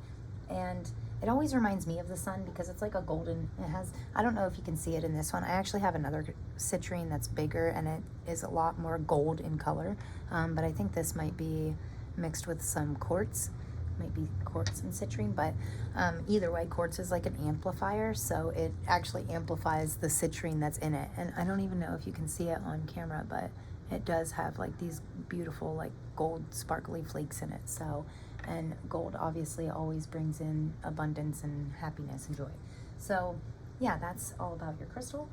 And it always reminds me of the sun because it's like a golden, it has, I don't know if you can see it in this one. I actually have another citrine that's bigger and it is a lot more gold in color. But I think this might be mixed with some quartz, might be quartz and citrine, but either way, quartz is like an amplifier, so it actually amplifies the citrine that's in it. And I don't even know if you can see it on camera, but it does have like these beautiful like gold sparkly flakes in it. So, and gold obviously always brings in abundance and happiness and joy. So yeah, that's all about your crystal.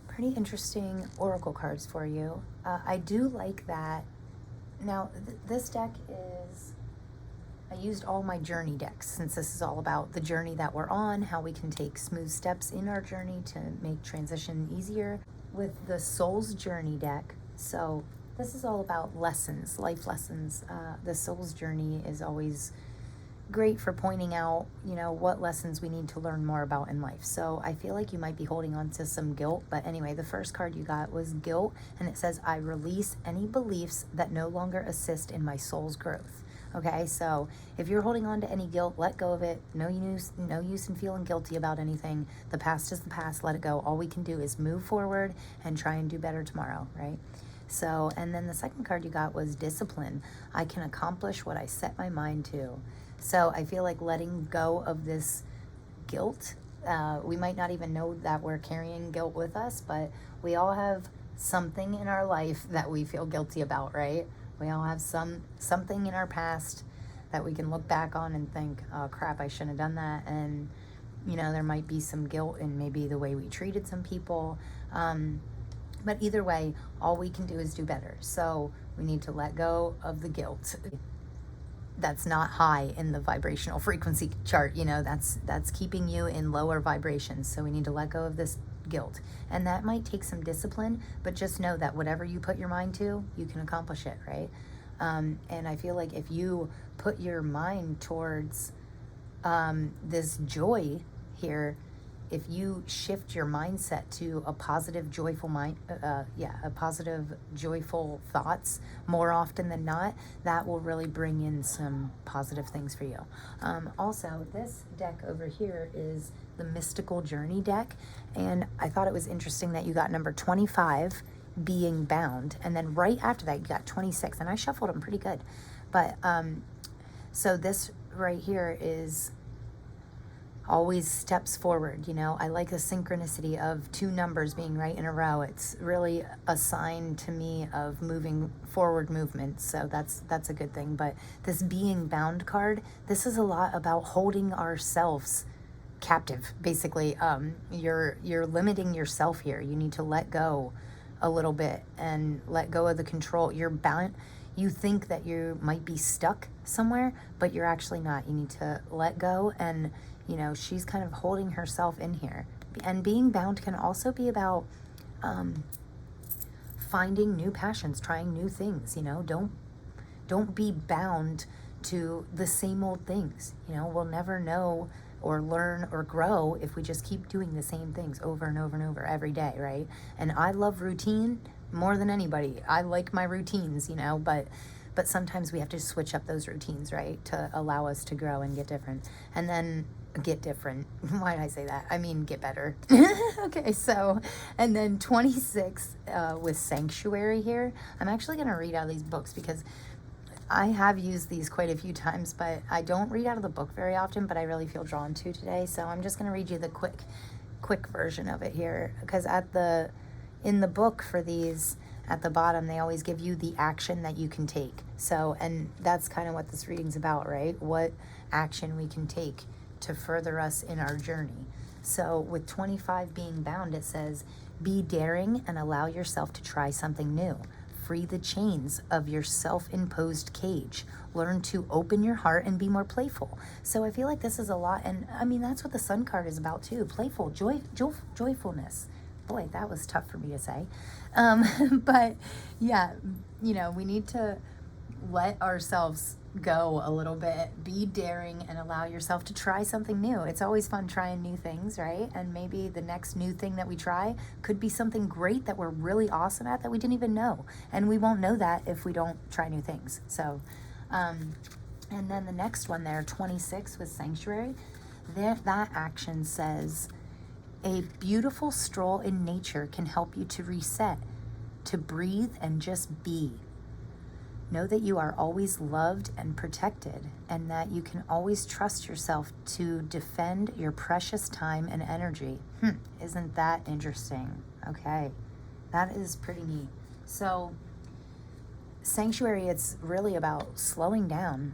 Pretty interesting oracle cards for you. I do like that. Now this deck is, I used all my journey decks since this is all about the journey that we're on, how we can take smooth steps in our journey to make transition easier with the Soul's Journey deck. So this is all about lessons, life lessons. The Soul's Journey is always great for pointing out, you know, what lessons we need to learn more about in life. So I feel like you might be holding on to some guilt. But anyway, the first card you got was guilt, and it says, I release any beliefs that no longer assist in my soul's growth. Okay, so if you're holding on to any guilt, let go of it. No use in feeling guilty about anything. The past is the past, let it go. All we can do is move forward and try and do better tomorrow, right? So, and then the second card you got was discipline. I can accomplish what I set my mind to. So I feel like letting go of this guilt, we might not even know that we're carrying guilt with us, but we all have something in our life that we feel guilty about, right? We all have something in our past that we can look back on and think, oh crap, I shouldn't have done that. And, you know, there might be some guilt in maybe the way we treated some people. But either way, all we can do is do better. So we need to let go of the guilt. That's not high in the vibrational frequency chart. You know, that's keeping you in lower vibrations. So we need to let go of this guilt. And that might take some discipline, but just know that whatever you put your mind to, you can accomplish it, right? And I feel like if you put your mind towards this joy here, if you shift your mindset to a positive, joyful mind, a positive, joyful thoughts more often than not, that will really bring in some positive things for you. Also, this deck over here is the Mystical Journey deck, and I thought it was interesting that you got number 25, being bound, and then right after that you got 26, and I shuffled them pretty good. But so this right here is always steps forward. You know, I like the synchronicity of two numbers being right in a row. It's really a sign to me of moving forward movement, so that's a good thing. But this being bound card, this is a lot about holding ourselves captive, basically. You're limiting yourself here. You need to let go a little bit and let go of the control. You're bound. You think that you might be stuck somewhere, but you're actually not. You need to let go. And you know, she's kind of holding herself in here. And being bound can also be about finding new passions, trying new things. You know, don't be bound to the same old things. You know, we'll never know or learn or grow if we just keep doing the same things over and over and over every day, right? And I love routine more than anybody. I like my routines, you know, but sometimes we have to switch up those routines, right, to allow us to grow and get different. And then get different. Why did I say that? I mean, get better. Okay, so, and then 26 with Sanctuary here. I'm actually going to read out of these books because I have used these quite a few times, but I don't read out of the book very often, but I really feel drawn to today. So I'm just going to read you the quick version of it here, because in the book for these, at the bottom, they always give you the action that you can take. So, and that's kind of what this reading's about, right? What action we can take to further us in our journey. So with 25 being bound, it says, be daring and allow yourself to try something new. Free the chains of your self-imposed cage. Learn to open your heart and be more playful. So I feel like this is a lot, and I mean, that's what the Sun card is about too. Playful, joyfulness. Boy, that was tough for me to say. But yeah, you know, we need to let ourselves go a little bit, be daring, and allow yourself to try something new. It's always fun trying new things, right? And maybe the next new thing that we try could be something great that we're really awesome at that we didn't even know. And we won't know that if we don't try new things. So, and then the next one there, 26 with Sanctuary. that action says, a beautiful stroll in nature can help you to reset, to breathe and just be. Know that you are always loved and protected, and that you can always trust yourself to defend your precious time and energy. Isn't that interesting? Okay, that is pretty neat. So, sanctuary, it's really about slowing down,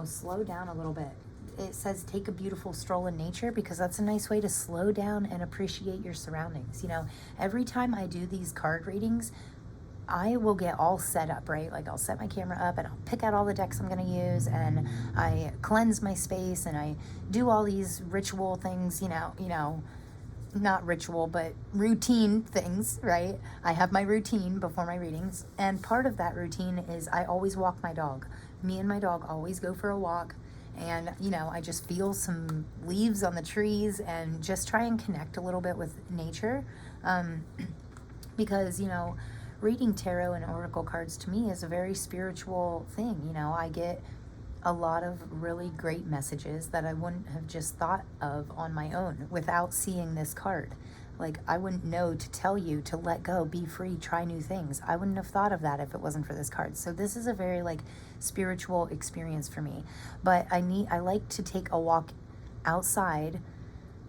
slow down a little bit. It says take a beautiful stroll in nature because that's a nice way to slow down and appreciate your surroundings. Every time I do these card readings, I will get all set up, right? Like I'll set my camera up and I'll pick out all the decks I'm going to use, and I cleanse my space and I do all these ritual things, not ritual, but routine things, right? I have my routine before my readings, and part of that routine is I always walk my dog. Me and my dog always go for a walk, and I just feel some leaves on the trees and just try and connect a little bit with nature, because reading tarot and oracle cards to me is a very spiritual thing. I get a lot of really great messages that I wouldn't have just thought of on my own without seeing this card. Like, I wouldn't know to tell you to let go, be free, try new things. I wouldn't have thought of that if it wasn't for this card. So this is a very spiritual experience for me. But I like to take a walk outside,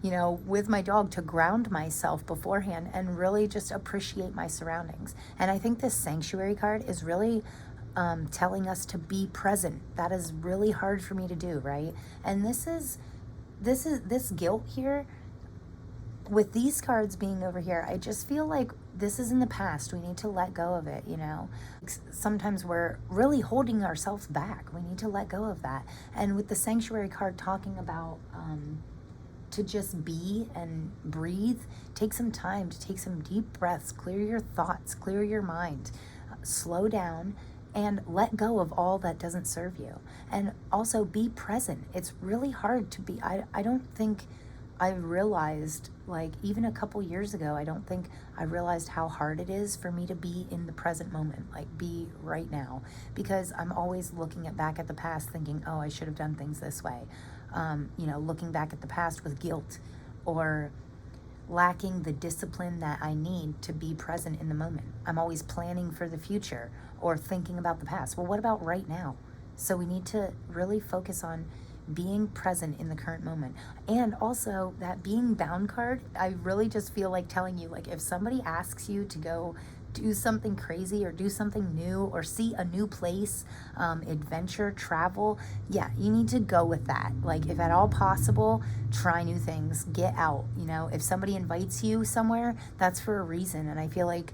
with my dog, to ground myself beforehand and really just appreciate my surroundings. And I think this sanctuary card is really telling us to be present. That is really hard for me to do, right? And this guilt here, with these cards being over here, I just feel like this is in the past. We need to let go of it, Sometimes we're really holding ourselves back. We need to let go of that. And with the sanctuary card talking about to just be and breathe, take some time to take some deep breaths, clear your thoughts, clear your mind, slow down, and let go of all that doesn't serve you. And also be present. It's really hard to be, I don't think I realized, even a couple years ago, I don't think I realized how hard it is for me to be in the present moment, be right now, because I'm always looking back at the past thinking, oh, I should have done things this way. Looking back at the past with guilt, or lacking the discipline that I need to be present in the moment. I'm always planning for the future or thinking about the past. Well, what about right now? So we need to really focus on being present in the current moment. And also that being bound card, I really just feel like telling you, if somebody asks you to go do something crazy or do something new or see a new place, adventure, travel, yeah, you need to go with that. If at all possible, try new things, get out. If somebody invites you somewhere, that's for a reason. And I feel like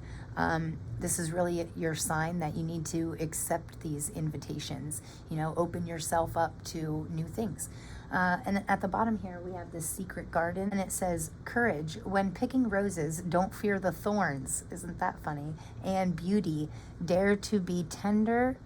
this is really your sign that you need to accept these invitations, open yourself up to new things. And at the bottom here, we have this secret garden, and it says, courage, when picking roses, don't fear the thorns. Isn't that funny? And beauty, dare to be tender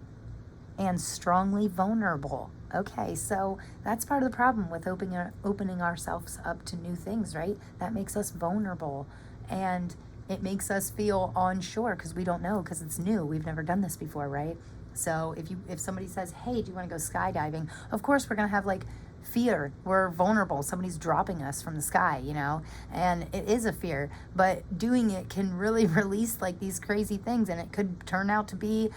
and strongly vulnerable. Okay, so that's part of the problem with opening ourselves up to new things, right? That makes us vulnerable, and it makes us feel unsure because we don't know, because it's new. We've never done this before, right? So if somebody says, hey, do you want to go skydiving? Of course, we're going to have fear. We're vulnerable. Somebody's dropping us from the sky, and it is a fear, but doing it can really release these crazy things, and it could turn out to be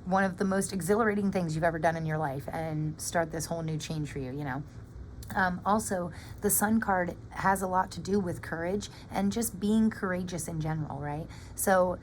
one of the most exhilarating things you've ever done in your life and start this whole new change for you, Also, the Sun card has a lot to do with courage and just being courageous in general, right? So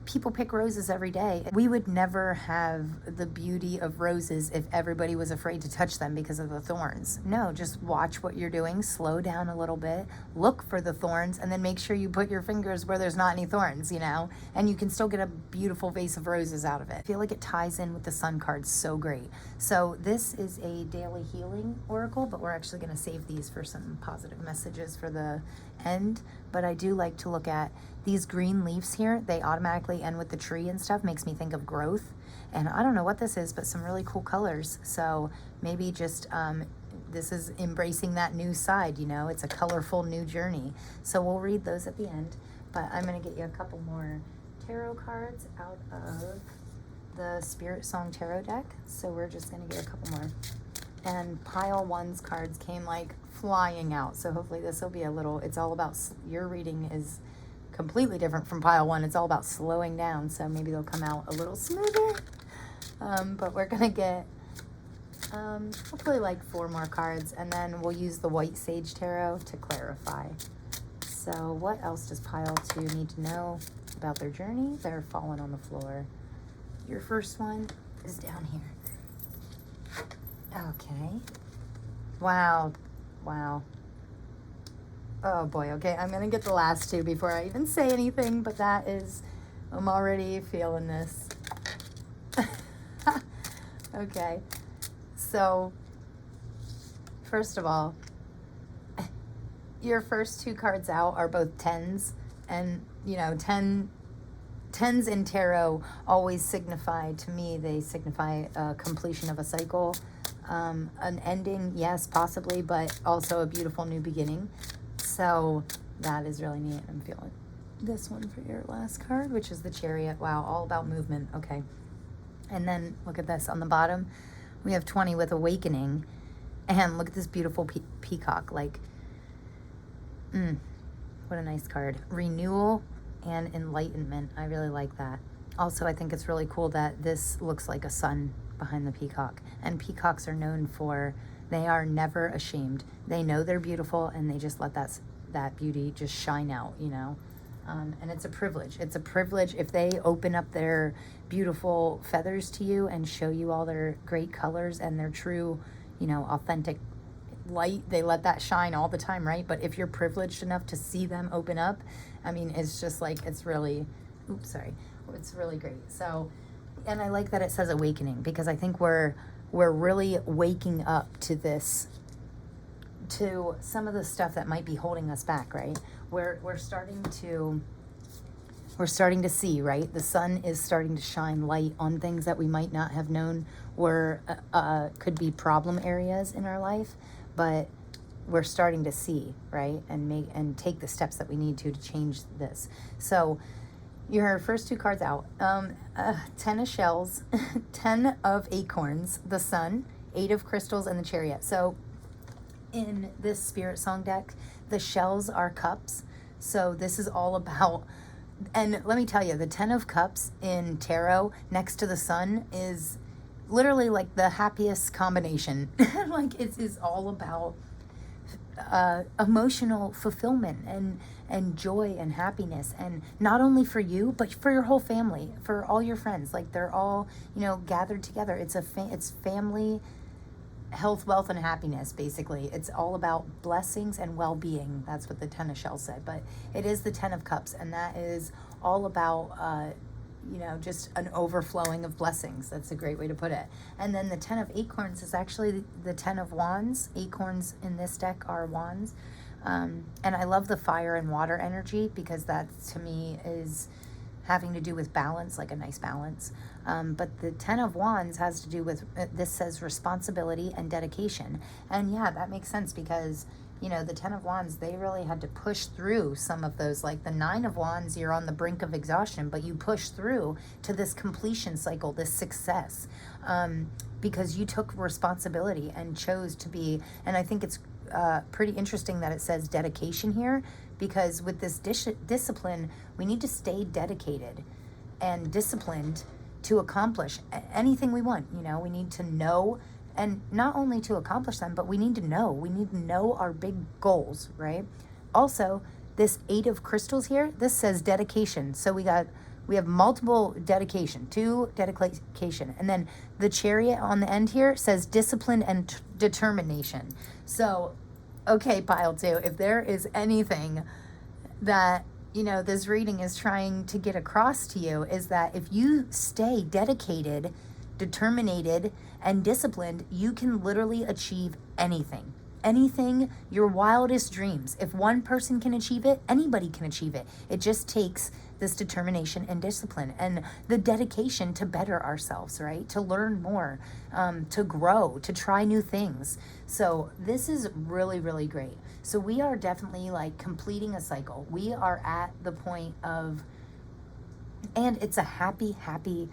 people pick roses every day. We would never have the beauty of roses if everybody was afraid to touch them because of the thorns. No, just watch what you're doing, slow down a little bit, look for the thorns, and then make sure you put your fingers where there's not any thorns, and you can still get a beautiful vase of roses out of it. I feel like it ties in with the Sun card so great. So this is a daily healing oracle, but we're actually going to save these for some positive messages for the end. But I do like to look at these green leaves here. They automatically end with the tree and stuff. Makes me think of growth. And I don't know what this is, but some really cool colors. So maybe just this is embracing that new side, It's a colorful new journey. So we'll read those at the end. But I'm going to get you a couple more tarot cards out of the Spiritsong Tarot deck. So we're just going to get a couple more. And pile one's cards came like flying out. So hopefully this will be a little, it's all about, your reading is completely different from pile one. It's all about slowing down. So maybe they'll come out a little smoother. But we're going to get hopefully like 4 more cards. And then we'll use the White Sage Tarot to clarify. So what else does pile 2 need to know about their journey? They're falling on the floor. Your first one is down here. Okay. Wow. Wow. Oh boy. Okay. I'm going to get the last 2 before I even say anything, but that is, I'm already feeling this. Okay. So, first of all, your first 2 cards out are both 10s, and, you know, 10s in tarot always signify, to me, they signify completion of a cycle. An ending, yes, possibly, but also a beautiful new beginning. So that is really neat. I'm feeling this one for your last card, which is the Chariot. Wow, all about movement. Okay. And then look at this on the bottom. We have 20 with Awakening. And look at this beautiful peacock. Like, what a nice card. Renewal and Enlightenment. I really like that. Also, I think it's really cool that this looks like a sun behind the peacock. And peacocks are known for, they are never ashamed. They know they're beautiful, and they just let that beauty just shine out, you know. And it's a privilege. It's a privilege if they open up their beautiful feathers to you and show you all their great colors and their true, you know, authentic light. They let that shine all the time, right? But if you're privileged enough to see them open up, I mean, it's just like, it's really, it's really great. So, and I like that it says Awakening, because I think we're really waking up to this, to some of the stuff that might be holding us back, right? We're starting to see, right? The sun is starting to shine light on things that we might not have known were could be problem areas in our life, but we're starting to see, right? And take the steps that we need to change this. So your first 2 cards out, 10 of shells, 10 of acorns, the sun, 8 of crystals, and the Chariot. So in this Spirit Song deck, the shells are cups. So this is all about, and let me tell you, the 10 of cups in tarot next to the sun is literally like the happiest combination. Like, it is all about emotional fulfillment and joy and happiness, and not only for you, but for your whole family, for all your friends. Like, they're all, you know, gathered together. It's it's family, health, wealth, and happiness, basically. It's all about blessings and well-being. That's what the 10 of shells said, but it is the 10 of cups, and that is all about you know, just an overflowing of blessings. That's a great way to put it. And then the 10 of acorns is actually the 10 of wands. Acorns in this deck are wands. And I love the fire and water energy, because that, to me, is having to do with balance, like a nice balance. But the 10 of wands has to do with, this says responsibility and dedication. And yeah, that makes sense, because, you know, the 10 of wands, they really had to push through some of those. Like the 9 of wands, you're on the brink of exhaustion, but you push through to this completion cycle, this success, because you took responsibility and chose to be. And I think it's pretty interesting that it says dedication here, because with this discipline, we need to stay dedicated and disciplined to accomplish anything we want. You know, we need to know, and not only to accomplish them, but we need to know our big goals, right? Also, this 8 of crystals here, this says dedication. So we have multiple dedication, 2 dedication. And then the Chariot on the end here says discipline and determination. So, okay, pile 2, if there is anything that, you know, this reading is trying to get across to you, is that if you stay dedicated, determined, and disciplined, you can literally achieve anything. Anything, your wildest dreams. If one person can achieve it, anybody can achieve it. It just takes this determination and discipline and the dedication to better ourselves, right? To learn more, to grow, to try new things. So this is really, really great. So we are definitely like completing a cycle. We are at the point of, and it's a happy, happy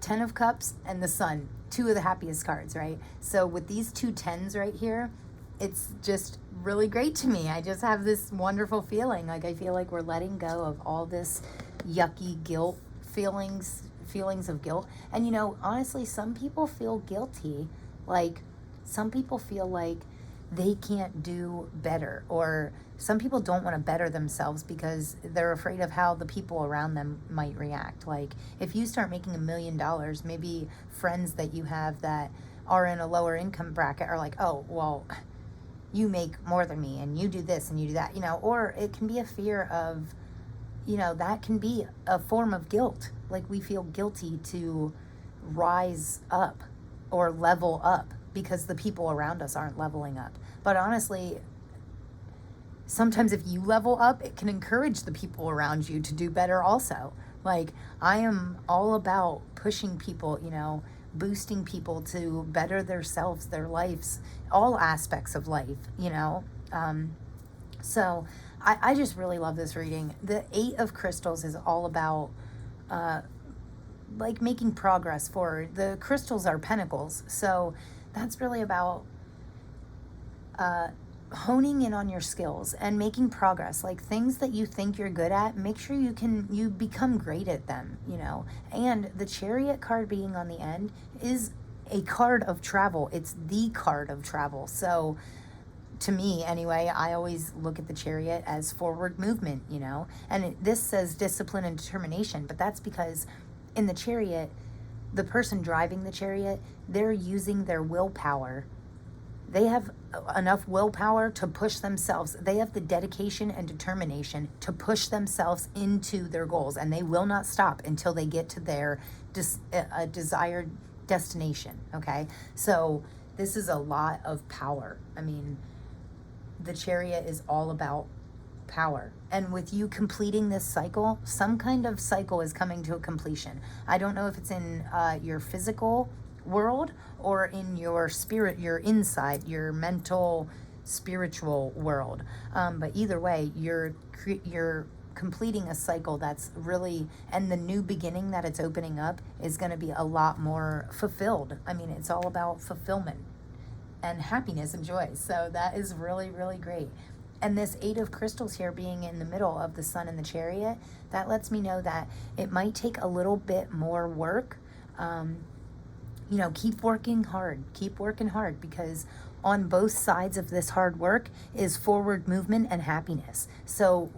10 of cups and the sun. two of the happiest cards, right? So with these two tens right here, it's just really great to me. I just have this wonderful feeling. Like, I feel like we're letting go of all this yucky guilt feelings of guilt. And, you know, honestly, some people feel guilty. Like, some people feel like they can't do better, or some people don't want to better themselves because they're afraid of how the people around them might react. Like, if you start making $1 million, maybe friends that you have that are in a lower income bracket are like, oh, well, you make more than me and you do this and you do that, you know. Or it can be a fear of, you know, that can be a form of guilt. Like, we feel guilty to rise up or level up because the people around us aren't leveling up. But honestly, sometimes if you level up, it can encourage the people around you to do better also. Like, I am all about pushing people, you know, boosting people to better themselves, their lives, all aspects of life, you know. So I just really love this reading. The Eight of Crystals is all about like making progress forward. The crystals are pentacles, so that's really about honing in on your skills and making progress. Like, things that you think you're good at, make sure you become great at them, you know. And the Chariot card being on the end is a card of travel. It's the card of travel. So to me anyway, I always look at the Chariot as forward movement, you know. And this says discipline and determination, but that's because in the Chariot, the person driving the Chariot, they're using their willpower. They have enough willpower to push themselves. They have the dedication and determination to push themselves into their goals, and they will not stop until they get to their desired destination, okay? So this is a lot of power. I mean, the Chariot is all about power. And with you completing this cycle, some kind of cycle is coming to a completion. I don't know if it's in your physical world or in your spirit, your inside, your mental, spiritual world. But either way, you're completing a cycle that's really, and the new beginning that it's opening up is going to be a lot more fulfilled. I mean, it's all about fulfillment and happiness and joy. So that is really, really great. And this Eight of Crystals here being in the middle of the Sun and the Chariot, that lets me know that it might take a little bit more work. You know, keep working hard, because on both sides of this hard work is forward movement and happiness. So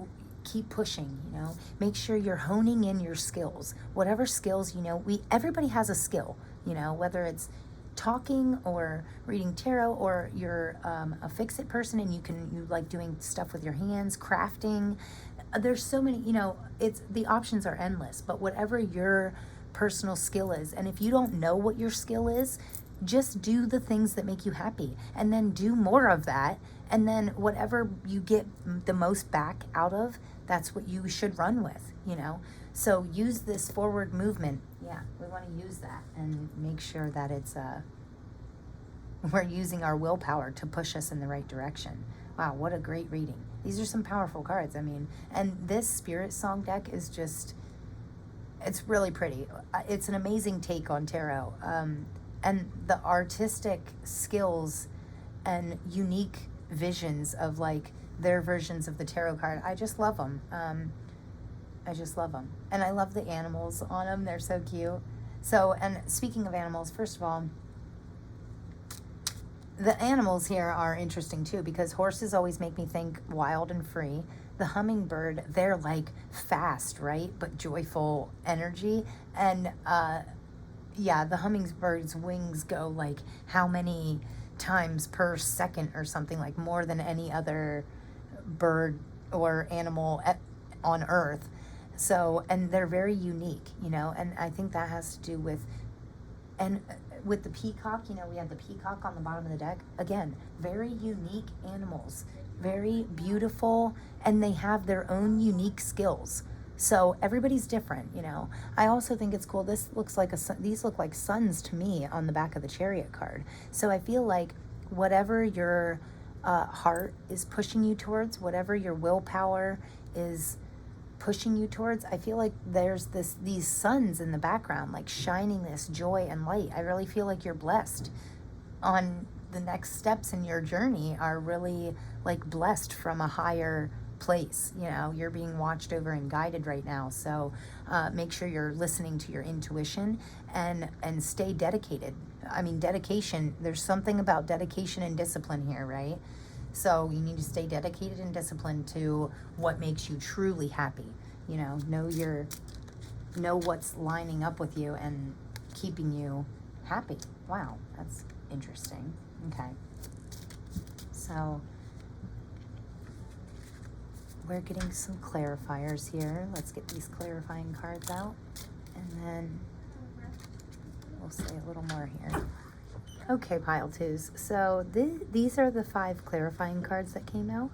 keep pushing, you know, make sure you're honing in your skills, whatever skills, you know, everybody has a skill, you know, whether it's talking or reading tarot, or you're a fix-it person and you like doing stuff with your hands, crafting. There's so many, you know, the options are endless, but whatever your personal skill is, and if you don't know what your skill is, just do the things that make you happy, and then do more of that, and then whatever you get the most back out of, that's what you should run with, you know. So use this forward movement. Yeah, we want to use that and make sure that it's we're using our willpower to push us in the right direction. Wow, what a great reading. These are some powerful cards. I mean, and this Spiritsong deck is just, it's really pretty. It's an amazing take on tarot. And the artistic skills and unique visions of like their versions of the tarot card, I just love them. I just love them. And I love the animals on them. They're so cute. So, and speaking of animals, first of all, the animals here are interesting too, because horses always make me think wild and free. The hummingbird, they're like fast, right? But joyful energy. And yeah, the hummingbird's wings go like how many times per second or something, like more than any other bird or animal on Earth. So, and they're very unique, you know, and I think that has to do with, and with the peacock, you know, we have the peacock on the bottom of the deck. Again, very unique animals, very beautiful, and they have their own unique skills. So everybody's different, you know. I also think it's cool. This looks like these look like suns to me on the back of the Chariot card. So I feel like whatever your heart is pushing you towards, whatever your willpower is pushing you towards, I feel like there's these suns in the background, like shining this joy and light. I really feel like you're blessed on the next steps in your journey, are really like blessed from a higher place. You know, you're being watched over and guided right now. So make sure you're listening to your intuition and stay dedicated. I mean, dedication, there's something about dedication and discipline here, right? So you need to stay dedicated and disciplined to what makes you truly happy. You know what's lining up with you and keeping you happy. Wow, that's interesting. Okay. So we're getting some clarifiers here. Let's get these clarifying cards out, and then we'll say a little more here. Okay, pile twos. So these are the 5 clarifying cards that came out.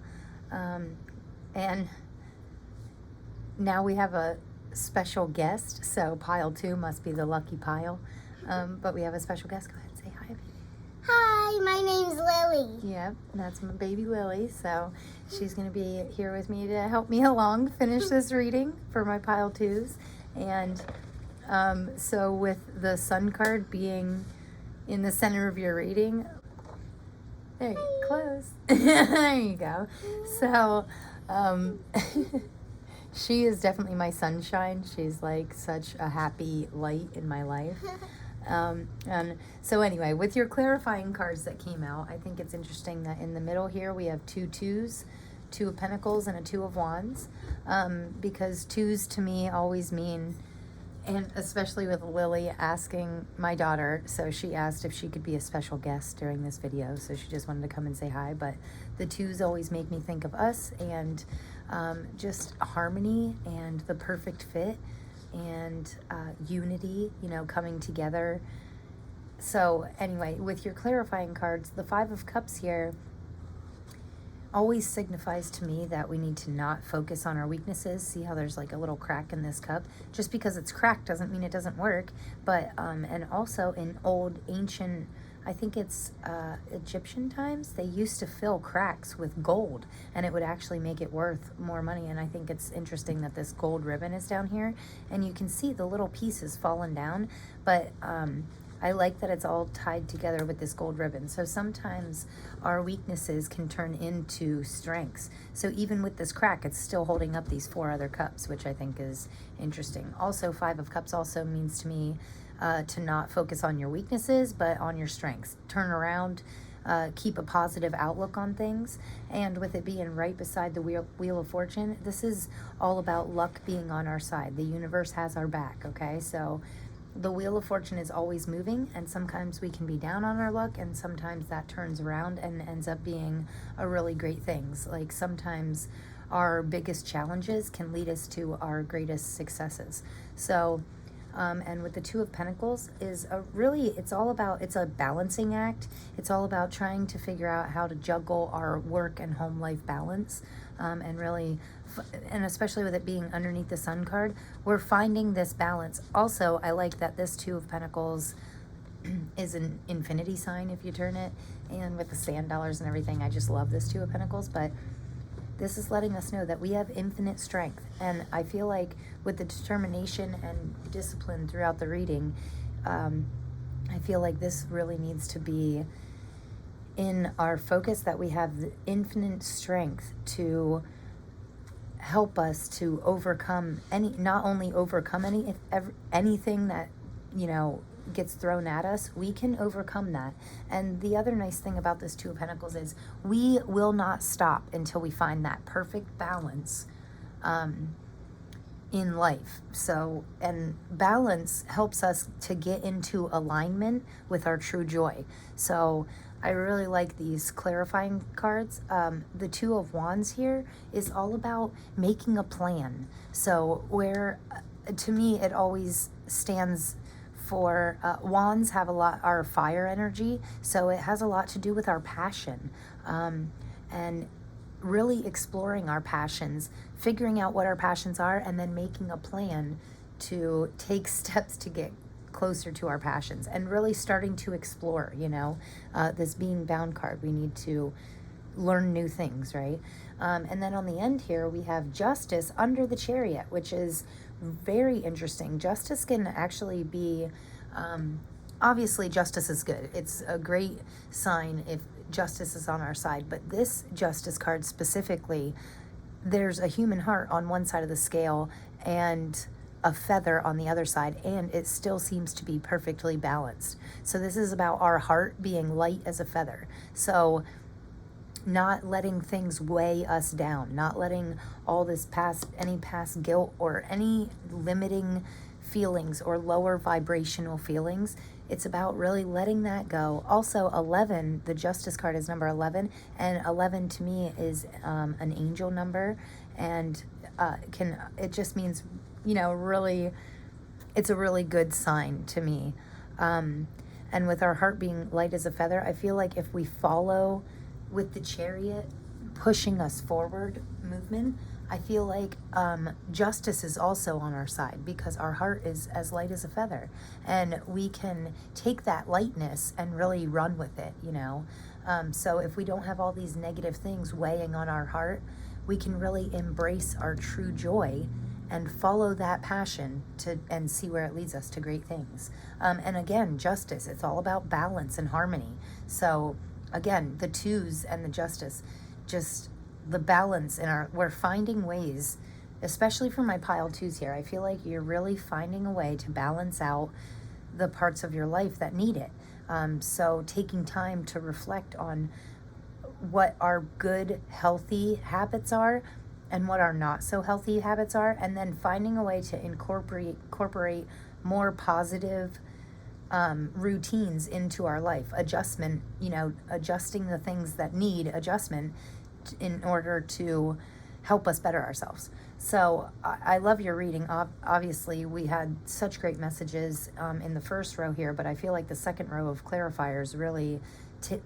And now we have a special guest. So pile 2 must be the lucky pile. But we have a special guest. Go ahead and say hi, baby. Hi, my name's Lily. Yep, that's my baby Lily. So she's going to be here with me to help me along, finish this reading for my pile 2s. And so with the sun card being in the center of your reading, there you go, close. There you go. So she is definitely my sunshine. She's like such a happy light in my life. And so anyway, with your clarifying cards that came out, I think it's interesting that in the middle here we have 2 2s, 2 of Pentacles and a 2 of Wands, because 2s to me always mean, and especially with Lily asking my daughter, so she asked if she could be a special guest during this video, so she just wanted to come and say hi. But the 2s always make me think of us and just harmony and the perfect fit and unity, you know, coming together. So anyway, with your clarifying cards, the 5 of Cups here always signifies to me that we need to not focus on our weaknesses. See how there's like a little crack in this cup? Just because it's cracked doesn't mean it doesn't work. But and also in old ancient, I think it's Egyptian times, they used to fill cracks with gold, and it would actually make it worth more money. And I think it's interesting that this gold ribbon is down here, and you can see the little pieces fallen down, but I like that it's all tied together with this gold ribbon. So sometimes our weaknesses can turn into strengths. So even with this crack, it's still holding up these 4 other cups, which I think is interesting. Also, 5 of Cups also means to me to not focus on your weaknesses, but on your strengths. Turn around, keep a positive outlook on things. And with it being right beside the Wheel of Fortune, this is all about luck being on our side. The universe has our back, okay? So the Wheel of Fortune is always moving, and sometimes we can be down on our luck, and sometimes that turns around and ends up being a really great things. Like sometimes our biggest challenges can lead us to our greatest successes. So and with the 2 of Pentacles is it's all about, it's a balancing act. It's all about trying to figure out how to juggle our work and home life balance, and really, and especially with it being underneath the Sun card, we're finding this balance. Also, I like that this 2 of Pentacles is an infinity sign if you turn it, and with the sand dollars and everything, I just love this 2 of Pentacles. But this is letting us know that we have infinite strength. And I feel like with the determination and discipline throughout the reading, I feel like this really needs to be in our focus, that we have the infinite strength to help us to overcome not only overcome anything that, you know, gets thrown at us, we can overcome that. And the other nice thing about this 2 of Pentacles is we will not stop until we find that perfect balance in life. So, and balance helps us to get into alignment with our true joy. So I really like these clarifying cards. The 2 of Wands here is all about making a plan. So where, to me, it always stands for, Wands have are fire energy, so it has a lot to do with our passion, and really exploring our passions, figuring out what our passions are, and then making a plan to take steps to get closer to our passions, and really starting to explore, you know, this being bound card. We need to learn new things, right? And then on the end here, we have Justice under the Chariot, which is very interesting. Justice can actually be, obviously justice is good. It's a great sign if justice is on our side. But this Justice card specifically, there's a human heart on one side of the scale and a feather on the other side, and it still seems to be perfectly balanced. So this is about our heart being light as a feather. So not letting things weigh us down, not letting all this any past guilt or any limiting feelings or lower vibrational feelings. It's about really letting that go. Also, 11, the Justice card is number 11, and 11 to me is an angel number, and it just means, really, it's a really good sign to me. And with our heart being light as a feather, I feel like if we follow with the Chariot pushing us forward movement, I feel like justice is also on our side because our heart is as light as a feather, and we can take that lightness and really run with it, So if we don't have all these negative things weighing on our heart, we can really embrace our true joy and follow that passion and see where it leads us to great things. And again, justice, it's all about balance and harmony. So again, the twos and the justice, just the balance we're finding ways, especially for my pile twos here. I feel like you're really finding a way to balance out the parts of your life that need it. So taking time to reflect on what our good, healthy habits are and what our not so healthy habits are, and then finding a way to incorporate more positive routines into our life. Adjustment, adjusting the things that need adjustment in order to help us better ourselves. So I love your reading. Obviously, we had such great messages in the first row here, but I feel like the second row of clarifiers really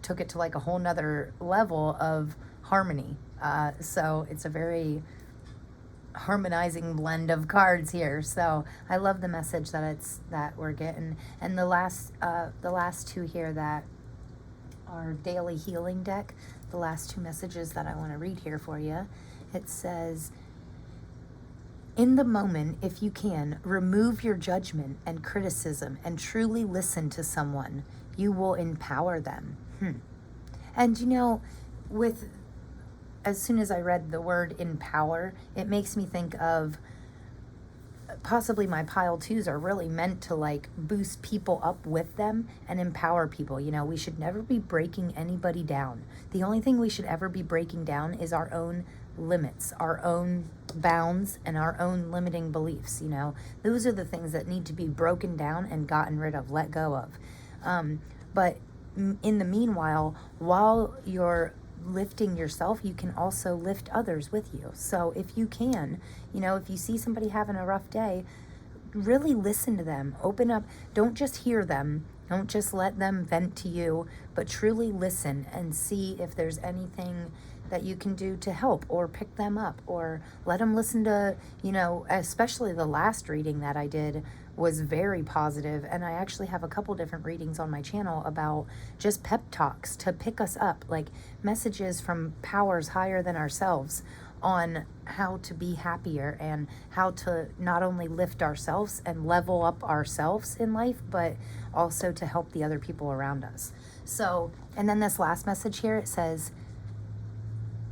took it to like a whole nother level of harmony. So it's a very harmonizing blend of cards here. So I love the message that we're getting. And the last two here that are daily healing deck, the last two messages that I want to read here for you. It says, in the moment, if you can, remove your judgment and criticism and truly listen to someone. You will empower them. And as soon as I read the word empower, it makes me think of possibly my pile twos are really meant to like boost people up with them and empower people. We should never be breaking anybody down. The only thing we should ever be breaking down is our own limits, our own bounds, and our own limiting beliefs. Those are the things that need to be broken down and gotten rid of, let go of. But in the meanwhile, while you're lifting yourself, you can also lift others with you. So if you can, if you see somebody having a rough day, really listen to them, open up, don't just hear them, don't just let them vent to you, but truly listen and see if there's anything that you can do to help or pick them up or let them listen to, especially the last reading that I did was very positive, and I actually have a couple different readings on my channel about just pep talks to pick us up, like messages from powers higher than ourselves on how to be happier and how to not only lift ourselves and level up ourselves in life, but also to help the other people around us. So, and then this last message here, it says,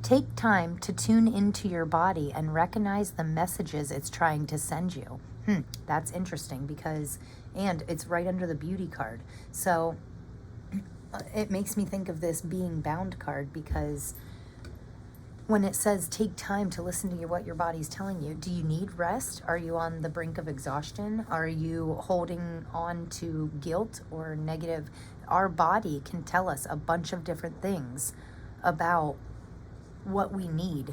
take time to tune into your body and recognize the messages it's trying to send you. That's interesting and it's right under the beauty card. So it makes me think of this being bound card, because when it says take time to listen to what your body's telling you, do you need rest? Are you on the brink of exhaustion? Are you holding on to guilt or negative? Our body can tell us a bunch of different things about what we need.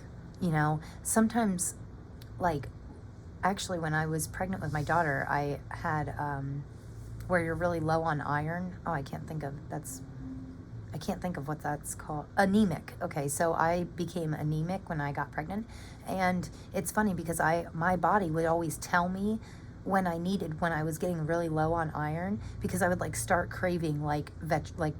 Sometimes, like, actually, when I was pregnant with my daughter, I had where you're really low on iron. I can't think of what that's called. Anemic. Okay, so I became anemic when I got pregnant, and it's funny because my body would always tell me when I was getting really low on iron, because I would like start craving like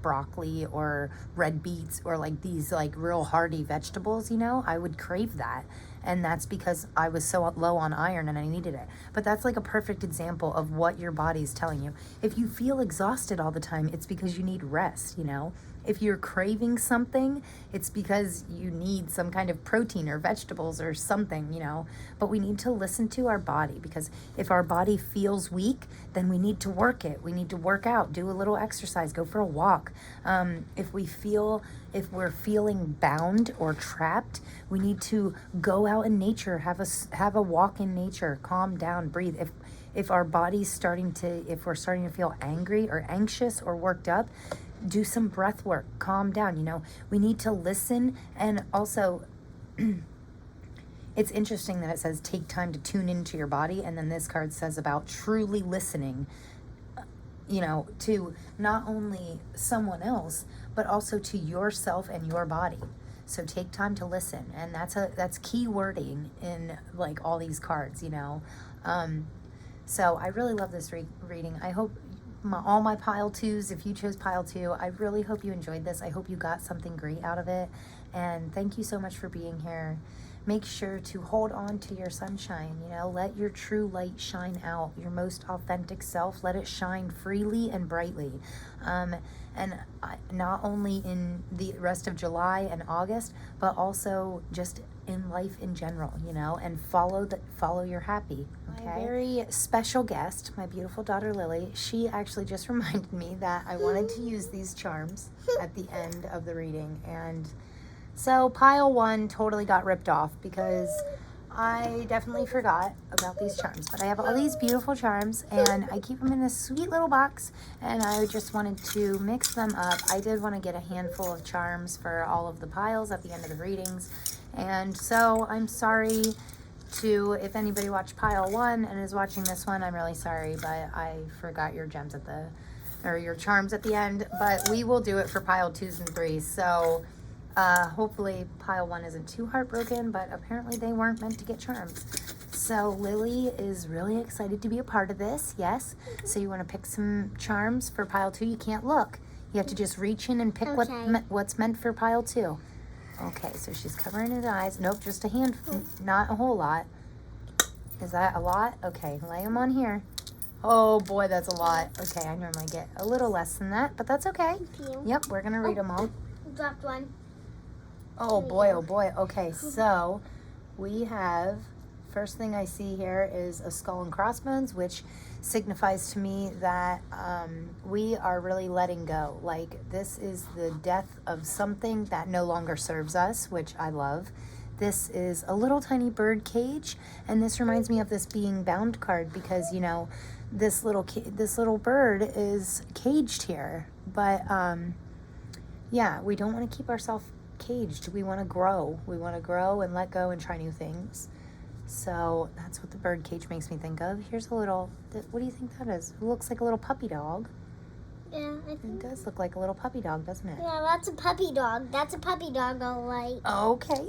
broccoli or red beets or like these like real hearty vegetables, you know, I would crave that. And that's because I was so low on iron and I needed it. But that's like a perfect example of what your body's telling you. If you feel exhausted all the time, it's because you need rest, you know. If you're craving something, it's because you need some kind of protein or vegetables or something, you know. But we need to listen to our body, because if our body feels weak, then we need to work it. We need to work out, do a little exercise, go for a walk. If we're feeling bound or trapped, we need to go out in nature, have a walk in nature, calm down, breathe. If our body's if we're starting to feel angry or anxious or worked up, do some breath work, calm down, you know. We need to listen. And also, it's interesting that it says take time to tune into your body, and then this card says about truly listening, you know, to not only someone else, but also to yourself and your body. So take time to listen, and that's key wording in like all these cards, you know. So I really love this reading. I hope all my pile twos, if you chose pile two, I really hope you enjoyed this. I hope you got something great out of it, and thank you so much for being here. Make sure to hold on to your sunshine, you know, let your true light shine out, your most authentic self, let it shine freely and brightly. And not only in the rest of July and August, but also just in life in general, you know, and follow your happy. Okay. My very special guest, my beautiful daughter Lily, she actually just reminded me that I wanted to use these charms at the end of the reading, and so pile one totally got ripped off because I definitely forgot about these charms. But I have all these beautiful charms, and I keep them in this sweet little box, and I just wanted to mix them up. I did want to get a handful of charms for all of the piles at the end of the readings, and so I'm sorry if anybody watched pile one and is watching this one, I'm really sorry, but I forgot your gems your charms at the end. But we will do it for pile twos and threes. So hopefully pile one isn't too heartbroken, but apparently they weren't meant to get charms. So Lily is really excited to be a part of this. Yes. So you want to pick some charms for pile two. You can't look. You have to just reach in and pick what's meant for pile two. Okay, so she's covering her eyes. Nope, just a handful, not a whole lot. Is that a lot? Okay, lay them on here. Oh boy, that's a lot. Okay, I normally get a little less than that, but that's okay. Thank you. Yep, we're gonna read them all. Dropped one. Oh boy, oh boy. Okay, so we have, first thing I see here is a skull and crossbones, which signifies to me that we are really letting go. Like, this is the death of something that no longer serves us, which I love. This is a little tiny bird cage, and this reminds me of this being bound card, because, you know, this little bird is caged here. But yeah, we don't want to keep ourselves caged. We want to grow. We want to grow and let go and try new things. So that's what the bird cage makes me think of. Here's a little, what do you think that is? It looks like a little puppy dog. Yeah, I think. It does look like a little puppy dog, doesn't it? Yeah, that's a puppy dog. That's a puppy dog, all right. Okay.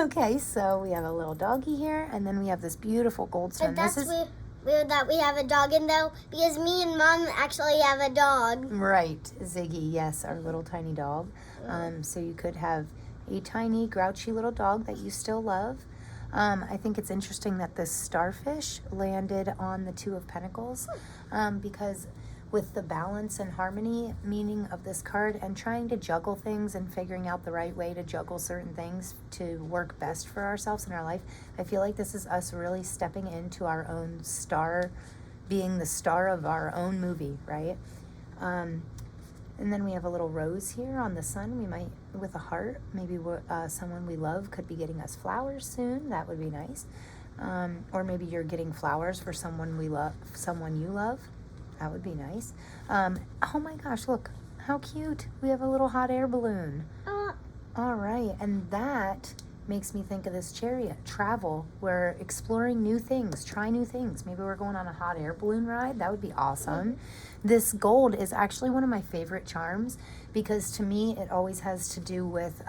Okay, so we have a little doggy here, and then we have this beautiful goldstone. But that's weird that we have a dog in, though, because me and Mom actually have a dog. Right, Ziggy, yes, our little tiny dog. So you could have a tiny, grouchy little dog that you still love. I think it's interesting that this starfish landed on the Two of Pentacles, because with the balance and harmony meaning of this card, and trying to juggle things and figuring out the right way to juggle certain things to work best for ourselves in our life, I feel like this is us really stepping into our own star, being the star of our own movie, right? And then we have a little rose here on the sun. We might, with a heart, maybe someone we love could be getting us flowers soon. That would be nice. Or maybe you're getting flowers for someone you love. That would be nice. Oh my gosh, look, how cute. We have a little hot air balloon. All right, and that makes me think of this chariot. Travel, we're exploring new things, try new things. Maybe we're going on a hot air balloon ride. That would be awesome. This gold is actually one of my favorite charms, because to me it always has to do with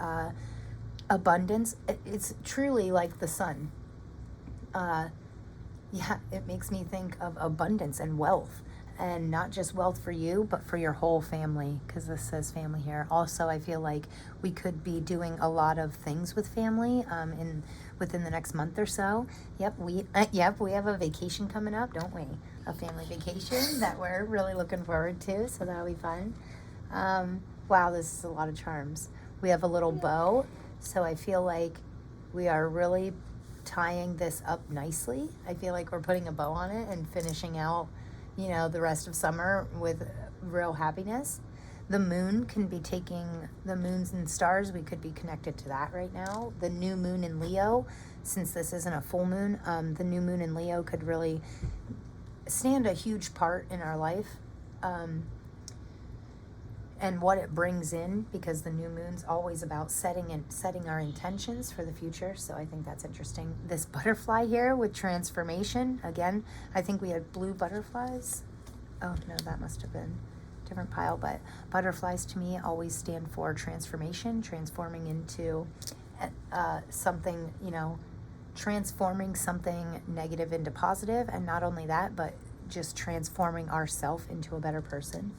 abundance. It's truly like the sun. yeah, it makes me think of abundance and wealth. And not just wealth for you, but for your whole family, because this says family here. Also, I feel like we could be doing a lot of things with family within the next month or so. Yep, we have a vacation coming up, don't we? A family vacation that we're really looking forward to, so that'll be fun. Wow, this is a lot of charms. We have a little bow, so I feel like we are really tying this up nicely. I feel like we're putting a bow on it and finishing out, the rest of summer with real happiness. The moon can be taking the moons and stars. We could be connected to that right now. The new moon in Leo, since this isn't a full moon, the new moon in Leo could really stand a huge part in our life. And what it brings in, because the new moon's always about setting our intentions for the future. So I think that's interesting. This butterfly here with transformation, again, I think we had blue butterflies. Oh no, that must have been a different pile. But butterflies to me always stand for transformation, transforming into something, transforming something negative into positive. And not only that, but just transforming ourselves into a better person.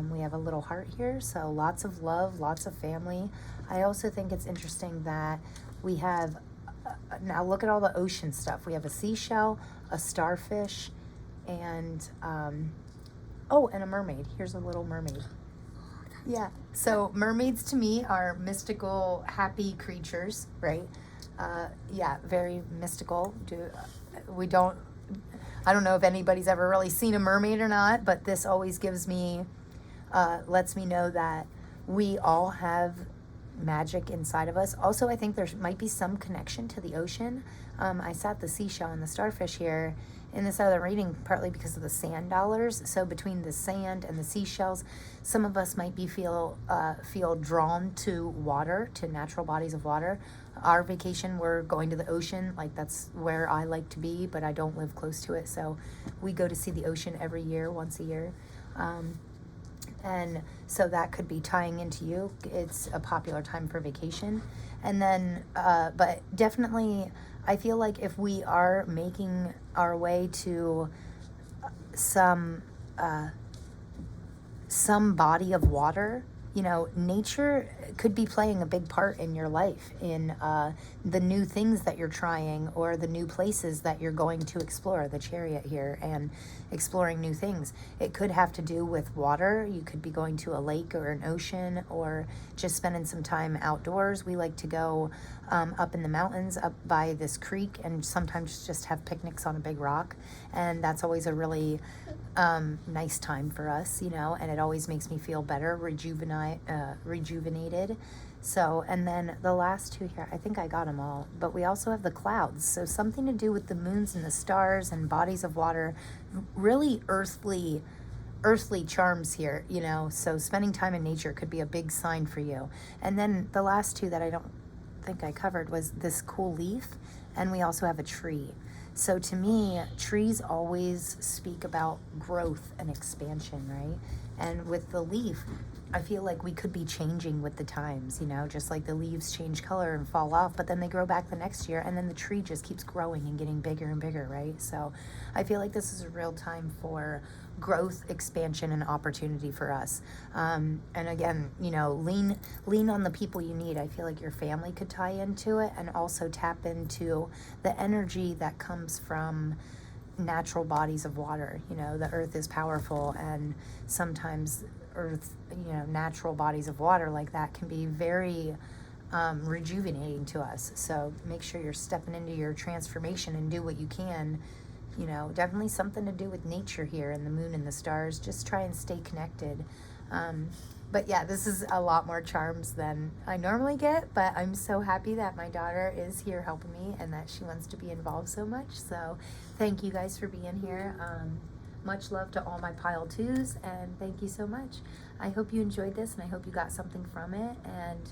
We have a little heart here, so lots of love, lots of family. I also think it's interesting that we have, now look at all the ocean stuff. We have a seashell, a starfish, and, and a mermaid. Here's a little mermaid. Yeah, so mermaids to me are mystical, happy creatures, right? Yeah, very mystical. I don't know if anybody's ever really seen a mermaid or not, but this always lets me know that we all have magic inside of us. Also, I think there might be some connection to the ocean. I sat the seashell and the starfish here in this other reading, partly because of the sand dollars. So between the sand and the seashells, some of us might feel drawn to water, to natural bodies of water. Our vacation, we're going to the ocean. Like, that's where I like to be, but I don't live close to it. So we go to see the ocean every year, once a year. And so that could be tying into you. It's a popular time for vacation. And then, but definitely, I feel like if we are making our way to some body of water, nature could be playing a big part in your life, in the new things that you're trying or the new places that you're going to explore, the Chariot here, and exploring new things. It could have to do with water. You could be going to a lake or an ocean, or just spending some time outdoors. We like to go up in the mountains, up by this creek, and sometimes just have picnics on a big rock. And that's always a really nice time for us, and it always makes me feel better, rejuvenated. So, and then the last two here, I think I got them all, but we also have the clouds. So something to do with the moons and the stars and bodies of water, really earthly charms here, so spending time in nature could be a big sign for you. And then the last two that I don't think I covered was this cool leaf, and we also have a tree. So to me, trees always speak about growth and expansion, right? And with the leaf, I feel like we could be changing with the times, just like the leaves change color and fall off, but then they grow back the next year, and then the tree just keeps growing and getting bigger and bigger, right? So I feel like this is a real time for growth, expansion, and opportunity for us. And again, lean on the people you need. I feel like your family could tie into it, and also tap into the energy that comes from natural bodies of water. The earth is powerful, and sometimes earth, natural bodies of water like that can be very rejuvenating to us. So make sure you're stepping into your transformation and do what you can. Definitely something to do with nature here, and the moon and the stars. Just try and stay connected. But yeah, this is a lot more charms than I normally get, but I'm so happy that my daughter is here helping me and that she wants to be involved so much. So thank you guys for being here. Much love to all my pile twos, and thank you so much. I hope you enjoyed this, and I hope you got something from it. And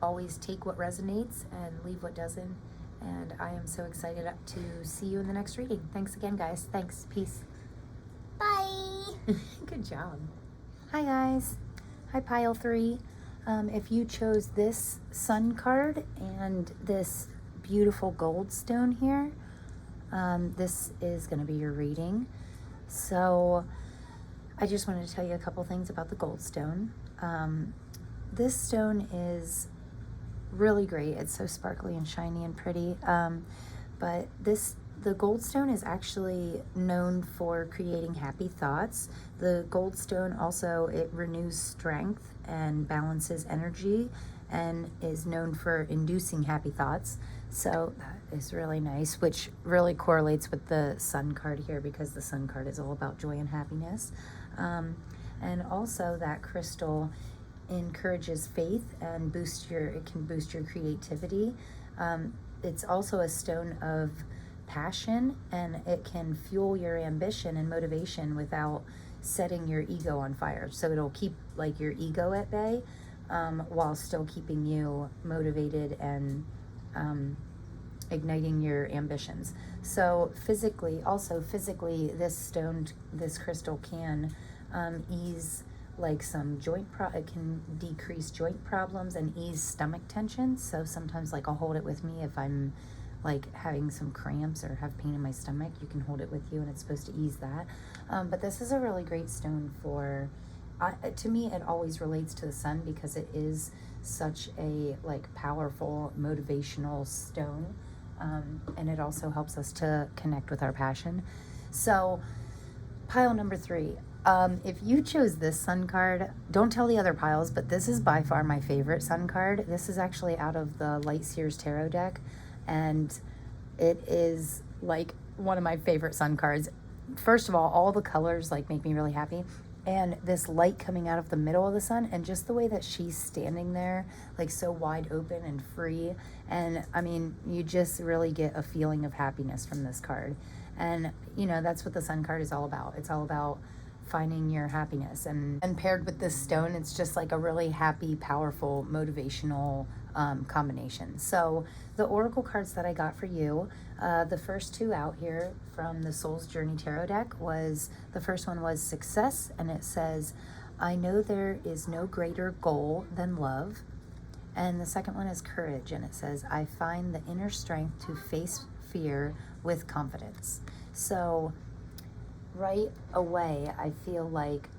always take what resonates and leave what doesn't. And I am so excited to see you in the next reading. Thanks again, guys. Thanks. Peace. Bye. Good job. Hi, guys. Hi, pile 3. If you chose this sun card and this beautiful gold stone here, This is going to be your reading. So I just wanted to tell you a couple things about the gold stone. This stone is really great. It's so sparkly and shiny and pretty. But the gold stone is actually known for creating happy thoughts. The gold stone also, it renews strength and balances energy and is known for inducing happy thoughts. So that is really nice, which really correlates with the sun card here, because the sun card is all about joy and happiness. And also that crystal encourages faith and it can boost your creativity. It's also a stone of passion, and it can fuel your ambition and motivation without setting your ego on fire. So it'll keep like your ego at bay, while still keeping you motivated and igniting your ambitions. So physically, this crystal can ease like some it can decrease joint problems and ease stomach tension. So sometimes like I'll hold it with me if I'm like having some cramps or have pain in my stomach. You can hold it with you, and it's supposed to ease that. But this is a really great stone for, to me, it always relates to the sun, because it is such a like powerful motivational stone. And it also helps us to connect with our passion. So pile number 3. If you chose this sun card, don't tell the other piles, but this is by far my favorite sun card. This is actually out of the Seers Tarot deck, and it is like one of my favorite sun cards. First of all the colors like make me really happy, and this light coming out of the middle of the sun, and just the way that she's standing there, like so wide open and free. And I mean, you just really get a feeling of happiness from this card. And you know, that's what the sun card is all about. It's all about finding your happiness, and paired with this stone, it's just like a really happy, powerful, motivational combination. So the oracle cards that I got for you, the first 2 out here from the Soul's Journey Tarot deck the first one was Success, and it says, I know there is no greater goal than love. And the second one is Courage, and it says, I find the inner strength to face fear with confidence. So right away, I feel like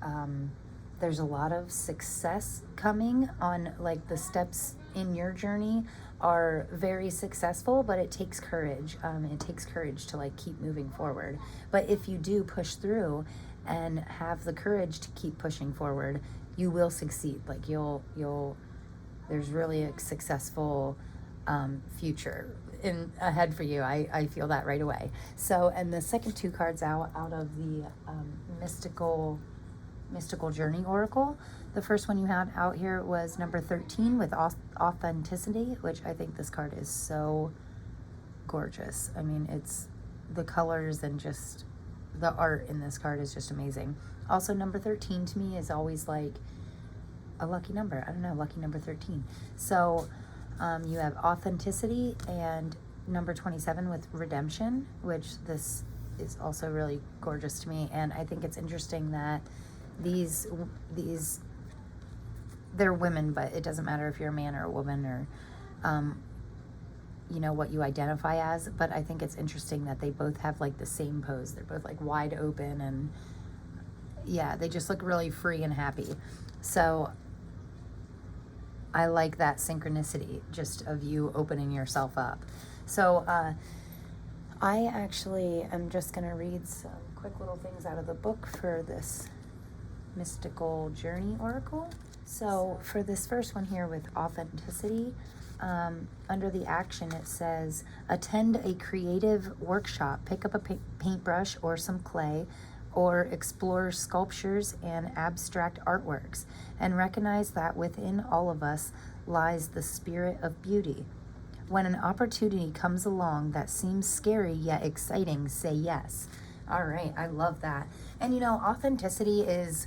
there's a lot of success coming on, like the steps in your journey are very successful, but it takes courage. It takes courage to like keep moving forward. But if you do push through and have the courage to keep pushing forward, you will succeed. Like there's really a successful future ahead for you. I feel that right away. So, and the second 2 cards out of the mystical journey oracle, the first one you had out here was number 13 with authenticity, which I think this card is so gorgeous. I mean, it's the colors and just the art in this card is just amazing. Also, number 13 to me is always like a lucky number. I don't know, lucky number 13. So you have authenticity, and number 27 with redemption, which this is also really gorgeous to me. And I think it's interesting that these they're women, but it doesn't matter if you're a man or a woman or you know what you identify as. But I think it's interesting that they both have like the same pose. They're both like wide open, and yeah, they just look really free and happy. So I like that synchronicity just of you opening yourself up. So I actually am just going to read some quick little things out of the book for this mystical journey oracle. So for this first one here with authenticity, under the action it says, attend a creative workshop, pick up a paintbrush or some clay, or explore sculptures and abstract artworks, and recognize that within all of us lies the spirit of beauty. When an opportunity comes along that seems scary yet exciting, say yes. All right, I love that. And you know, authenticity is,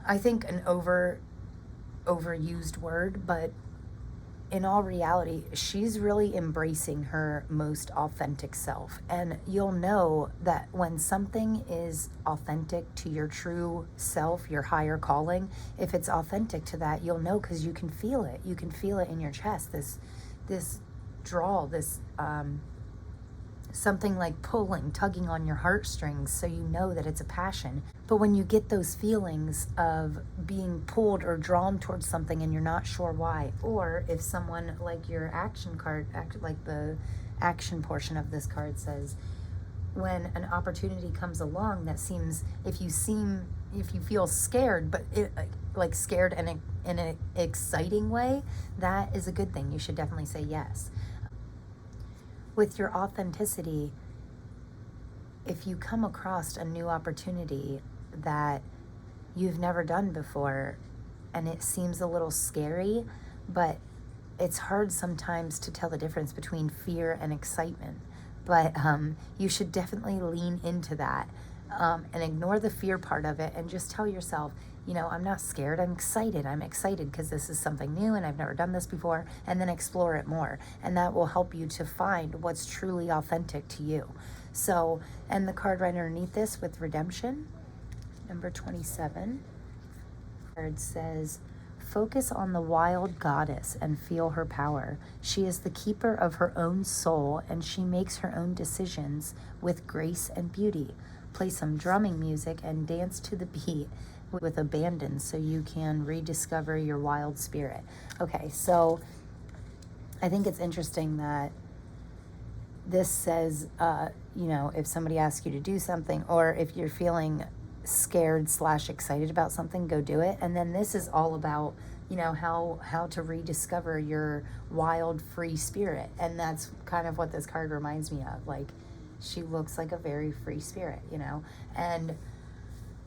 I think, an overused word, but in all reality, she's really embracing her most authentic self. And you'll know that when something is authentic to your true self, your higher calling, if it's authentic to that, you'll know, because you can feel it. You can feel it in your chest, this drawl, this something like pulling, tugging on your heartstrings, so you know that it's a passion. But when you get those feelings of being pulled or drawn towards something and you're not sure why, or if someone, like your action card, like the action portion of this card says, when an opportunity comes along that seems, if you feel scared, but like scared in an exciting way, that is a good thing. You should definitely say yes. With your authenticity, if you come across a new opportunity that you've never done before and it seems a little scary, but it's hard sometimes to tell the difference between fear and excitement. But you should definitely lean into that and ignore the fear part of it and just tell yourself, you know, I'm not scared, I'm excited. I'm excited because this is something new and I've never done this before, and then explore it more. And that will help you to find what's truly authentic to you. So, and the card right underneath this with redemption, number 27, card says, focus on the wild goddess and feel her power. She is the keeper of her own soul and she makes her own decisions with grace and beauty. Play some drumming music and dance to the beat with abandon so you can rediscover your wild spirit. Okay, so I think it's interesting that this says, you know, if somebody asks you to do something, or if you're feeling scared / excited about something, go do it. And then this is all about, you know, how to rediscover your wild, free spirit. And that's kind of what this card reminds me of. Like, she looks like a very free spirit, you know, and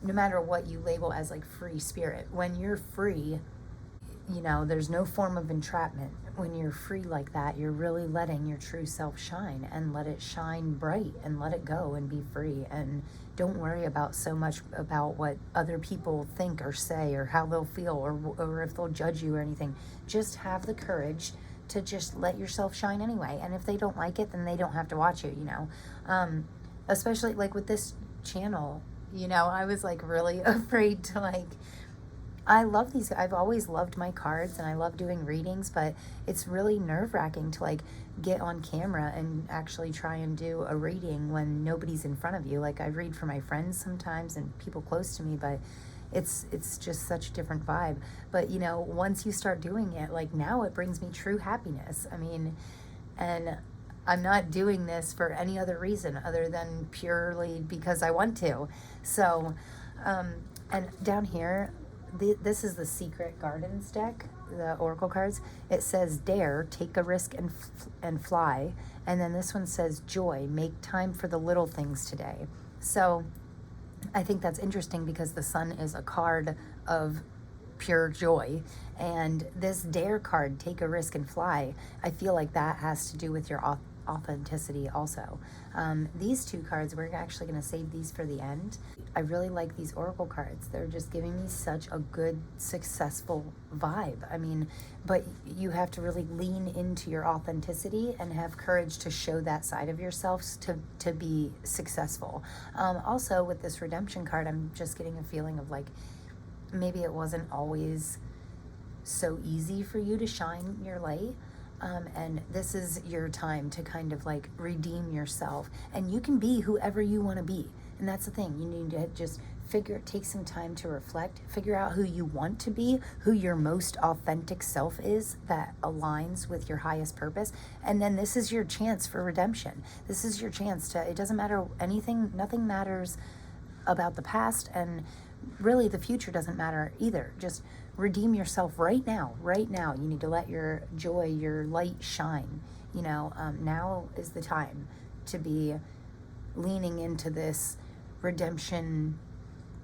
no matter what you label as like free spirit, when you're free, you know, there's no form of entrapment. When you're free like that, you're really letting your true self shine, and let it shine bright, and let it go and be free. And don't worry about so much about what other people think or say or how they'll feel or if they'll judge you or anything. Just have the courage to just let yourself shine anyway. And if they don't like it, then they don't have to watch it, you know. Especially like with this channel, you know, I was like really afraid to like, I love these. I've always loved my cards and I love doing readings, but it's really nerve-wracking to like get on camera and actually try and do a reading when nobody's in front of you. Like, I read for my friends sometimes and people close to me, but it's just such a different vibe. But you know, once you start doing it, like now it brings me true happiness. I mean, and I'm not doing this for any other reason other than purely because I want to. So, and down here, this is the Secret Gardens deck, the Oracle cards. It says, dare, take a risk and fly. And then this one says, joy, make time for the little things today. So I think that's interesting because the sun is a card of pure joy. And this dare card, take a risk and fly, I feel like that has to do with your authenticity also. These two cards, we're actually going to save these for the end. I really like these Oracle cards. They're just giving me such a good, successful vibe. I mean, but you have to really lean into your authenticity and have courage to show that side of yourselves to be successful. Also, with this redemption card, I'm just getting a feeling of like, maybe it wasn't always so easy for you to shine your light. And this is your time to kind of like redeem yourself, and you can be whoever you want to be. And that's the thing, you need to just take some time to reflect, figure out who you want to be, who your most authentic self is that aligns with your highest purpose. And then this is your chance for redemption. This is your chance to, it doesn't matter anything, nothing matters about the past, and really the future doesn't matter either. Just redeem yourself right now. You need to let your joy, your light shine. You know, now is the time to be leaning into this redemption,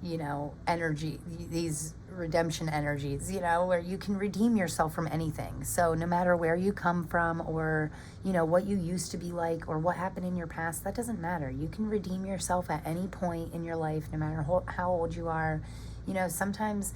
you know, energy, these redemption energies, you know, where you can redeem yourself from anything. So no matter where you come from, or, you know, what you used to be like, or what happened in your past, that doesn't matter. You can redeem yourself at any point in your life, no matter how old you are. You know, sometimes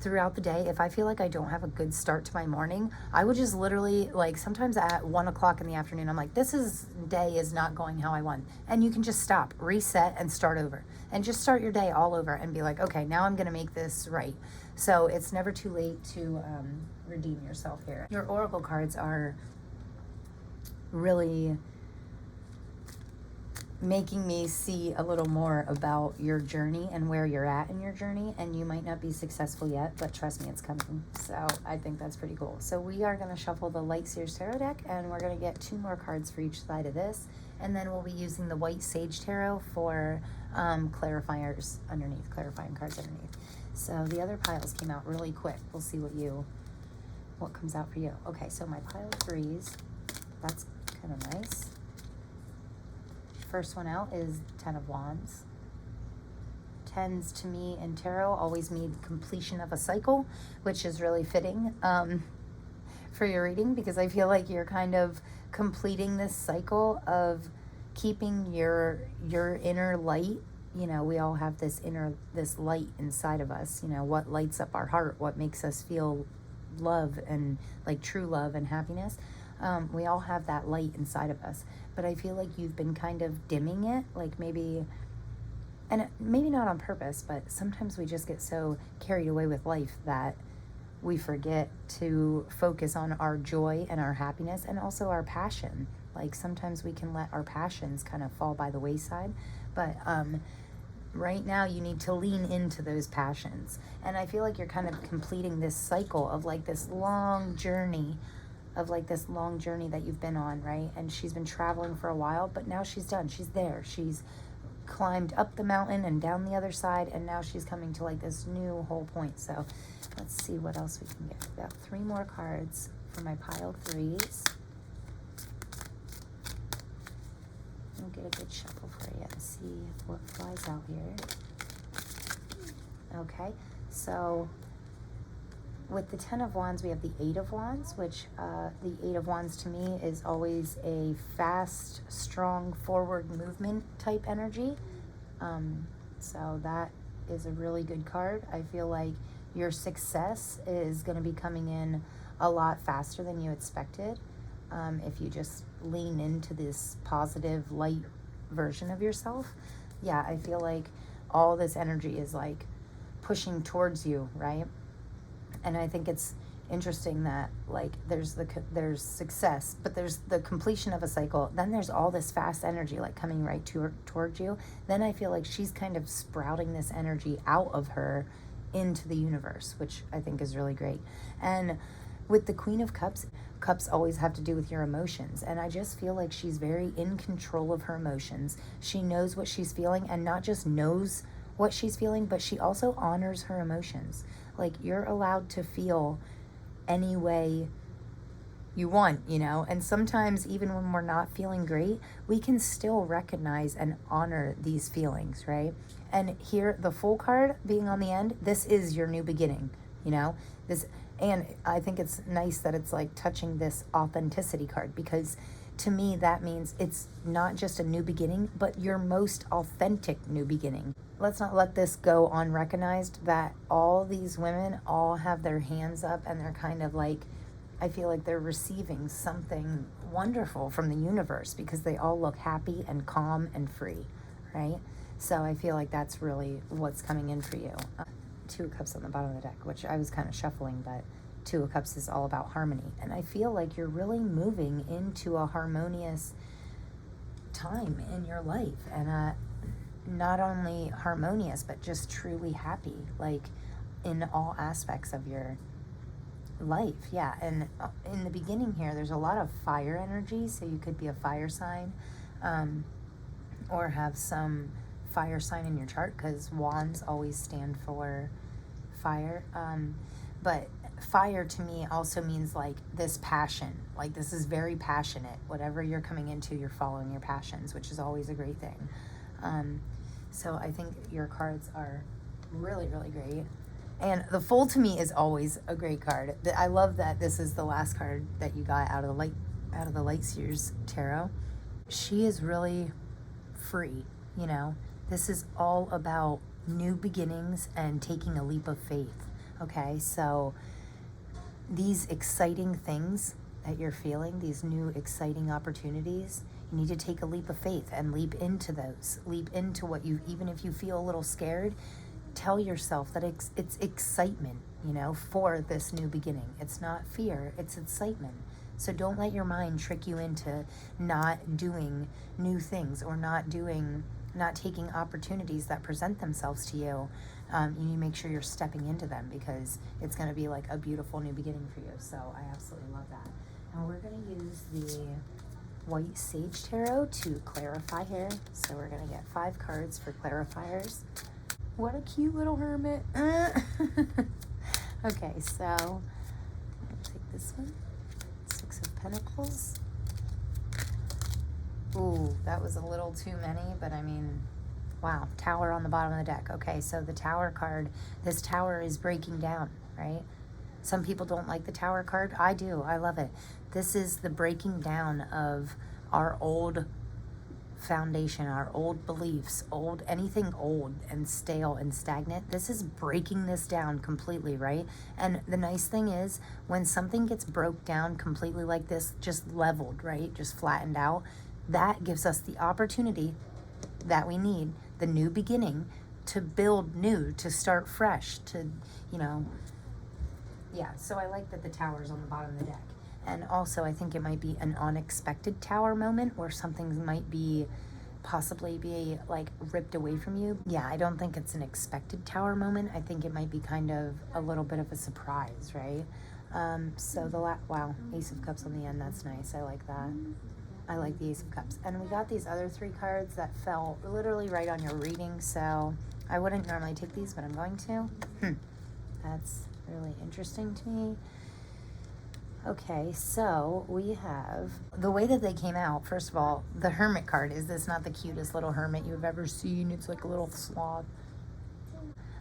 throughout the day, if I feel like I don't have a good start to my morning, I would just literally, like, sometimes at 1 o'clock in the afternoon, I'm like, day is not going how I want. And you can just stop, reset, and start over. And just start your day all over and be like, okay, now I'm going to make this right. So it's never too late to redeem yourself here. Your Oracle cards are really making me see a little more about your journey and where you're at in your journey. And you might not be successful yet, but trust me, it's coming. So I think that's pretty cool. So we are going to shuffle the Light Seers Tarot deck, and we're going to get 2 more cards for each side of this. And then we'll be using the White Sage Tarot for clarifiers underneath, clarifying cards underneath. So the other piles came out really quick. We'll see what comes out for you. Okay, so my pile of 3s, that's kind of nice. First one out is 10 of Wands. 10s to me in tarot always mean completion of a cycle, which is really fitting for your reading, because I feel like you're kind of completing this cycle of keeping your inner light. You know, we all have this light inside of us, you know, what lights up our heart, what makes us feel love and like true love and happiness. We all have that light inside of us, but I feel like you've been kind of dimming it, like maybe not on purpose, but sometimes we just get so carried away with life that we forget to focus on our joy and our happiness and also our passion. Like sometimes we can let our passions kind of fall by the wayside, but right now you need to lean into those passions. And I feel like you're kind of completing this cycle of like this long journey that you've been on, right? And she's been traveling for a while, but now she's done. She's there. She's climbed up the mountain and down the other side, and now she's coming to like this new whole point. So let's see what else we can get. We've got 3 more cards for my pile of 3s. We'll get a good shuffle for you and see what flies out here. Okay, so with the 10 of Wands, we have the 8 of Wands, which the 8 of Wands to me is always a fast, strong, forward movement type energy. So that is a really good card. I feel like your success is going to be coming in a lot faster than you expected. If you just lean into this positive, light version of yourself. Yeah, I feel like all this energy is like pushing towards you, right? And I think it's interesting that like there's success, but there's the completion of a cycle. Then there's all this fast energy like coming right towards you. Then I feel like she's kind of sprouting this energy out of her into the universe, which I think is really great. And with the Queen of Cups, cups always have to do with your emotions. And I just feel like she's very in control of her emotions. She knows what she's feeling, and not just knows what she's feeling, but she also honors her emotions. Like, you're allowed to feel any way you want, you know? And sometimes even when we're not feeling great, we can still recognize and honor these feelings, right? And here, the Fool card being on the end, this is your new beginning, you know? And I think it's nice that it's like touching this authenticity card, because to me that means it's not just a new beginning, but your most authentic new beginning. Let's not let this go unrecognized that all these women all have their hands up and they're kind of like, I feel like they're receiving something wonderful from the universe because they all look happy and calm and free, right? So I feel like that's really what's coming in for you. 2 of Cups on the bottom of the deck, which I was kind of shuffling, but 2 of Cups is all about harmony. And I feel like you're really moving into a harmonious time in your life. And not only harmonious, but just truly happy, like in all aspects of your life. Yeah. And in the beginning here, there's a lot of fire energy. So you could be a fire sign, or have some fire sign in your chart, because wands always stand for fire. But fire to me also means like this passion, like this is very passionate. Whatever you're coming into, you're following your passions, which is always a great thing. So I think your cards are really, really great. And the Fool to me is always a great card. I love that this is the last card that you got out of the Light Seers Tarot. She is really free, you know. This is all about new beginnings and taking a leap of faith. Okay, so these exciting things that you're feeling, these new exciting opportunities, you need to take a leap of faith and leap into those. Leap into what even if you feel a little scared, tell yourself that it's excitement, you know, for this new beginning. It's not fear, it's excitement. So don't let your mind trick you into not doing new things or not taking opportunities that present themselves to you. You need to make sure you're stepping into them, because it's going to be like a beautiful new beginning for you. So I absolutely love that. And we're going to use the White Sage Tarot to clarify here. So we're going to get 5 cards for clarifiers. What a cute little hermit. Okay, so I'll take this one. 6 of Pentacles. Ooh, that was a little too many, but I mean, wow. Tower on the bottom of the deck. Okay, so the Tower card, this tower is breaking down, right? Some people don't like the Tower card. I do. I love it. This is the breaking down of our old foundation, our old beliefs, anything old and stale and stagnant. This is breaking this down completely, right? And the nice thing is, when something gets broke down completely like this, just leveled, right? Just flattened out, that gives us the opportunity that we need, the new beginning, to build new, to start fresh, to, yeah. So I like that the tower's on the bottom of the deck. And also, I think it might be an unexpected tower moment, where something might possibly be like ripped away from you. Yeah, I don't think it's an expected tower moment. I think it might be kind of a little bit of a surprise, right? So wow, Ace of Cups on the end, that's nice. I like that. I like the Ace of Cups. And we got these other 3 cards that fell literally right on your reading, so I wouldn't normally take these, but I'm going to. That's really interesting to me. Okay, so we have, the way that they came out, first of all, the Hermit card, is this not the cutest little hermit you've ever seen? It's like a little sloth.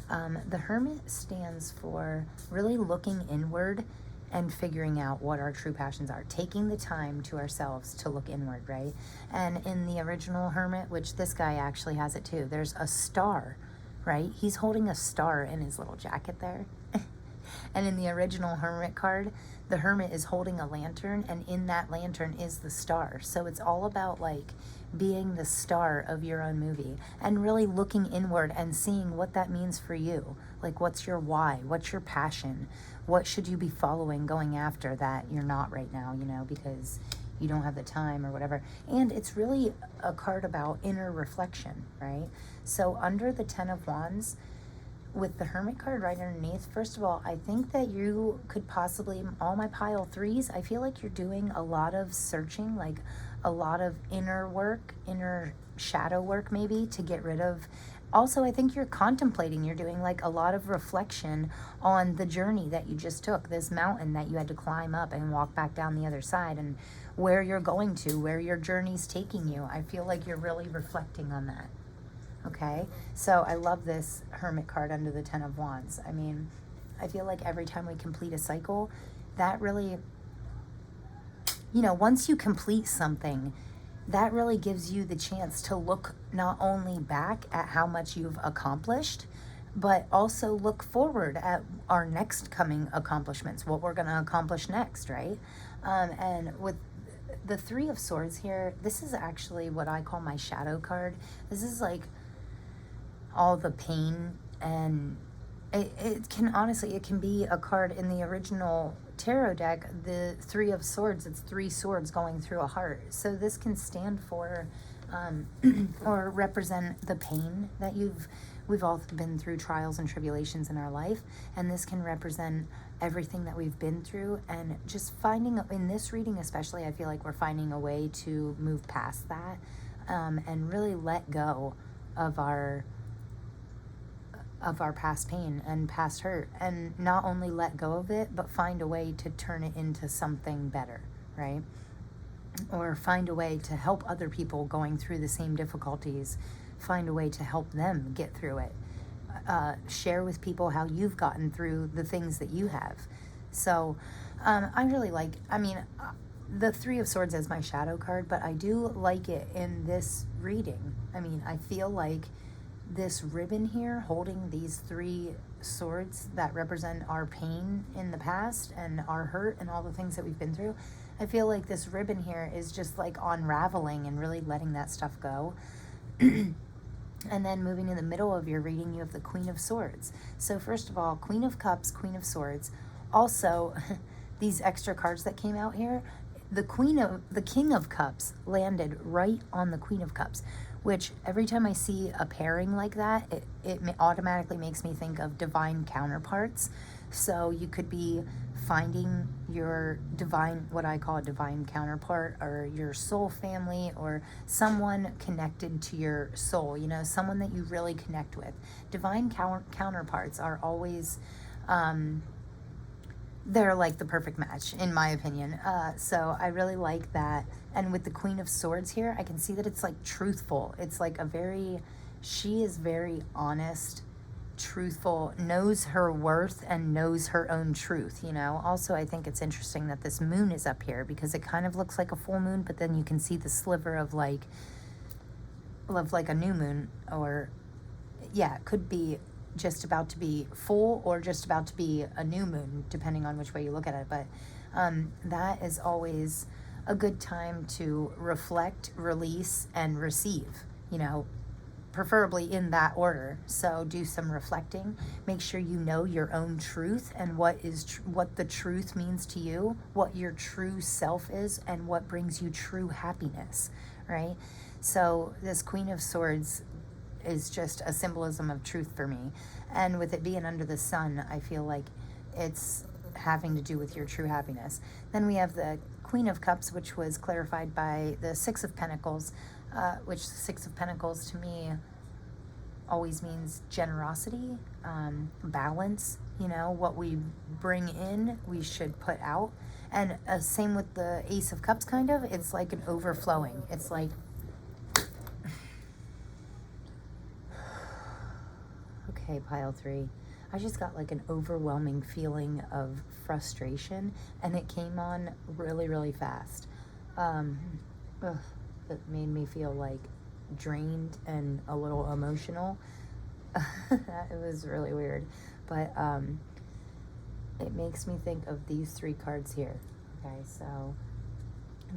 The Hermit stands for really looking inward and figuring out what our true passions are, taking the time to ourselves to look inward, right? And in the original Hermit, which this guy actually has it too, there's a star, right? He's holding a star in his little jacket there. And in the original Hermit card, the Hermit is holding a lantern, and in that lantern is the star. So it's all about like being the star of your own movie and really looking inward and seeing what that means for you. Like, what's your why? What's your passion? What should you be following, going after that you're not right now, because you don't have the time or whatever. And it's really a card about inner reflection, right? So under the 10 of Wands, with the Hermit card right underneath, first of all, I think that you could possibly, all my pile 3s, I feel like you're doing a lot of searching, like a lot of inner work, inner shadow work maybe, to get rid of. Also, I think you're contemplating, you're doing like a lot of reflection on the journey that you just took, this mountain that you had to climb up and walk back down the other side, and where you're going to, where your journey's taking you. I feel like you're really reflecting on that. Okay, so I love this Hermit card under the 10 of Wands. I mean, I feel like every time we complete a cycle, that really, once you complete something, that really gives you the chance to look not only back at how much you've accomplished, but also look forward at our next coming accomplishments, what we're going to accomplish next, right? And with the 3 of Swords here, this is actually what I call my shadow card. This is like all the pain, and it can be a card in the original tarot deck, the 3 of Swords. It's 3 swords going through a heart. So this can stand for or represent the pain that we've all been through, trials and tribulations in our life, and this can represent everything that we've been through, and just finding, in this reading especially, I feel like we're finding a way to move past that, and really let go of our past pain and past hurt, and not only let go of it, but find a way to turn it into something better, right? Or find a way to help other people going through the same difficulties, find a way to help them get through it. Share with people how you've gotten through the things that you have. So I really like, the 3 of Swords as my shadow card, but I do like it in this reading. I feel like this ribbon here holding these 3 swords that represent our pain in the past and our hurt and all the things that we've been through, I feel like this ribbon here is just like unraveling and really letting that stuff go. And then moving in the middle of your reading, you have the Queen of Swords. So first of all, Queen of Cups, Queen of Swords. Also, these extra cards that came out here, the King of Cups landed right on the Queen of Cups, which every time I see a pairing like that, it automatically makes me think of divine counterparts. So you could be finding your divine, what I call a divine counterpart, or your soul family, or someone connected to your soul, you know, someone that you really connect with. Divine counterparts are always, they're like the perfect match, in my opinion. So I really like that. And with the Queen of Swords here, I can see that it's like truthful. It's like she is very honest, truthful, knows her worth, and knows her own truth, you know. Also, I think it's interesting that this moon is up here, because it kind of looks like a full moon, but then you can see the sliver of like a new moon, or yeah, it could be just about to be full or just about to be a new moon, depending on which way you look at it. But that is always a good time to reflect, release, and receive, you know, preferably in that order. So do some reflecting. Make sure you know your own truth and what the truth means to you, what your true self is, and what brings you true happiness, right? So this Queen of Swords is just a symbolism of truth for me. And with it being under the sun, I feel like it's having to do with your true happiness. Then we have the Queen of Cups, which was clarified by the Six of Pentacles, which the Six of Pentacles to me always means generosity, balance, you know, what we bring in, we should put out. And same with the Ace of Cups, kind of. It's like an overflowing. It's like, okay, pile 3. I just got like an overwhelming feeling of frustration, and it came on really, really fast. It made me feel like drained and a little emotional. It was really weird, but it makes me think of these 3 cards here. Okay, so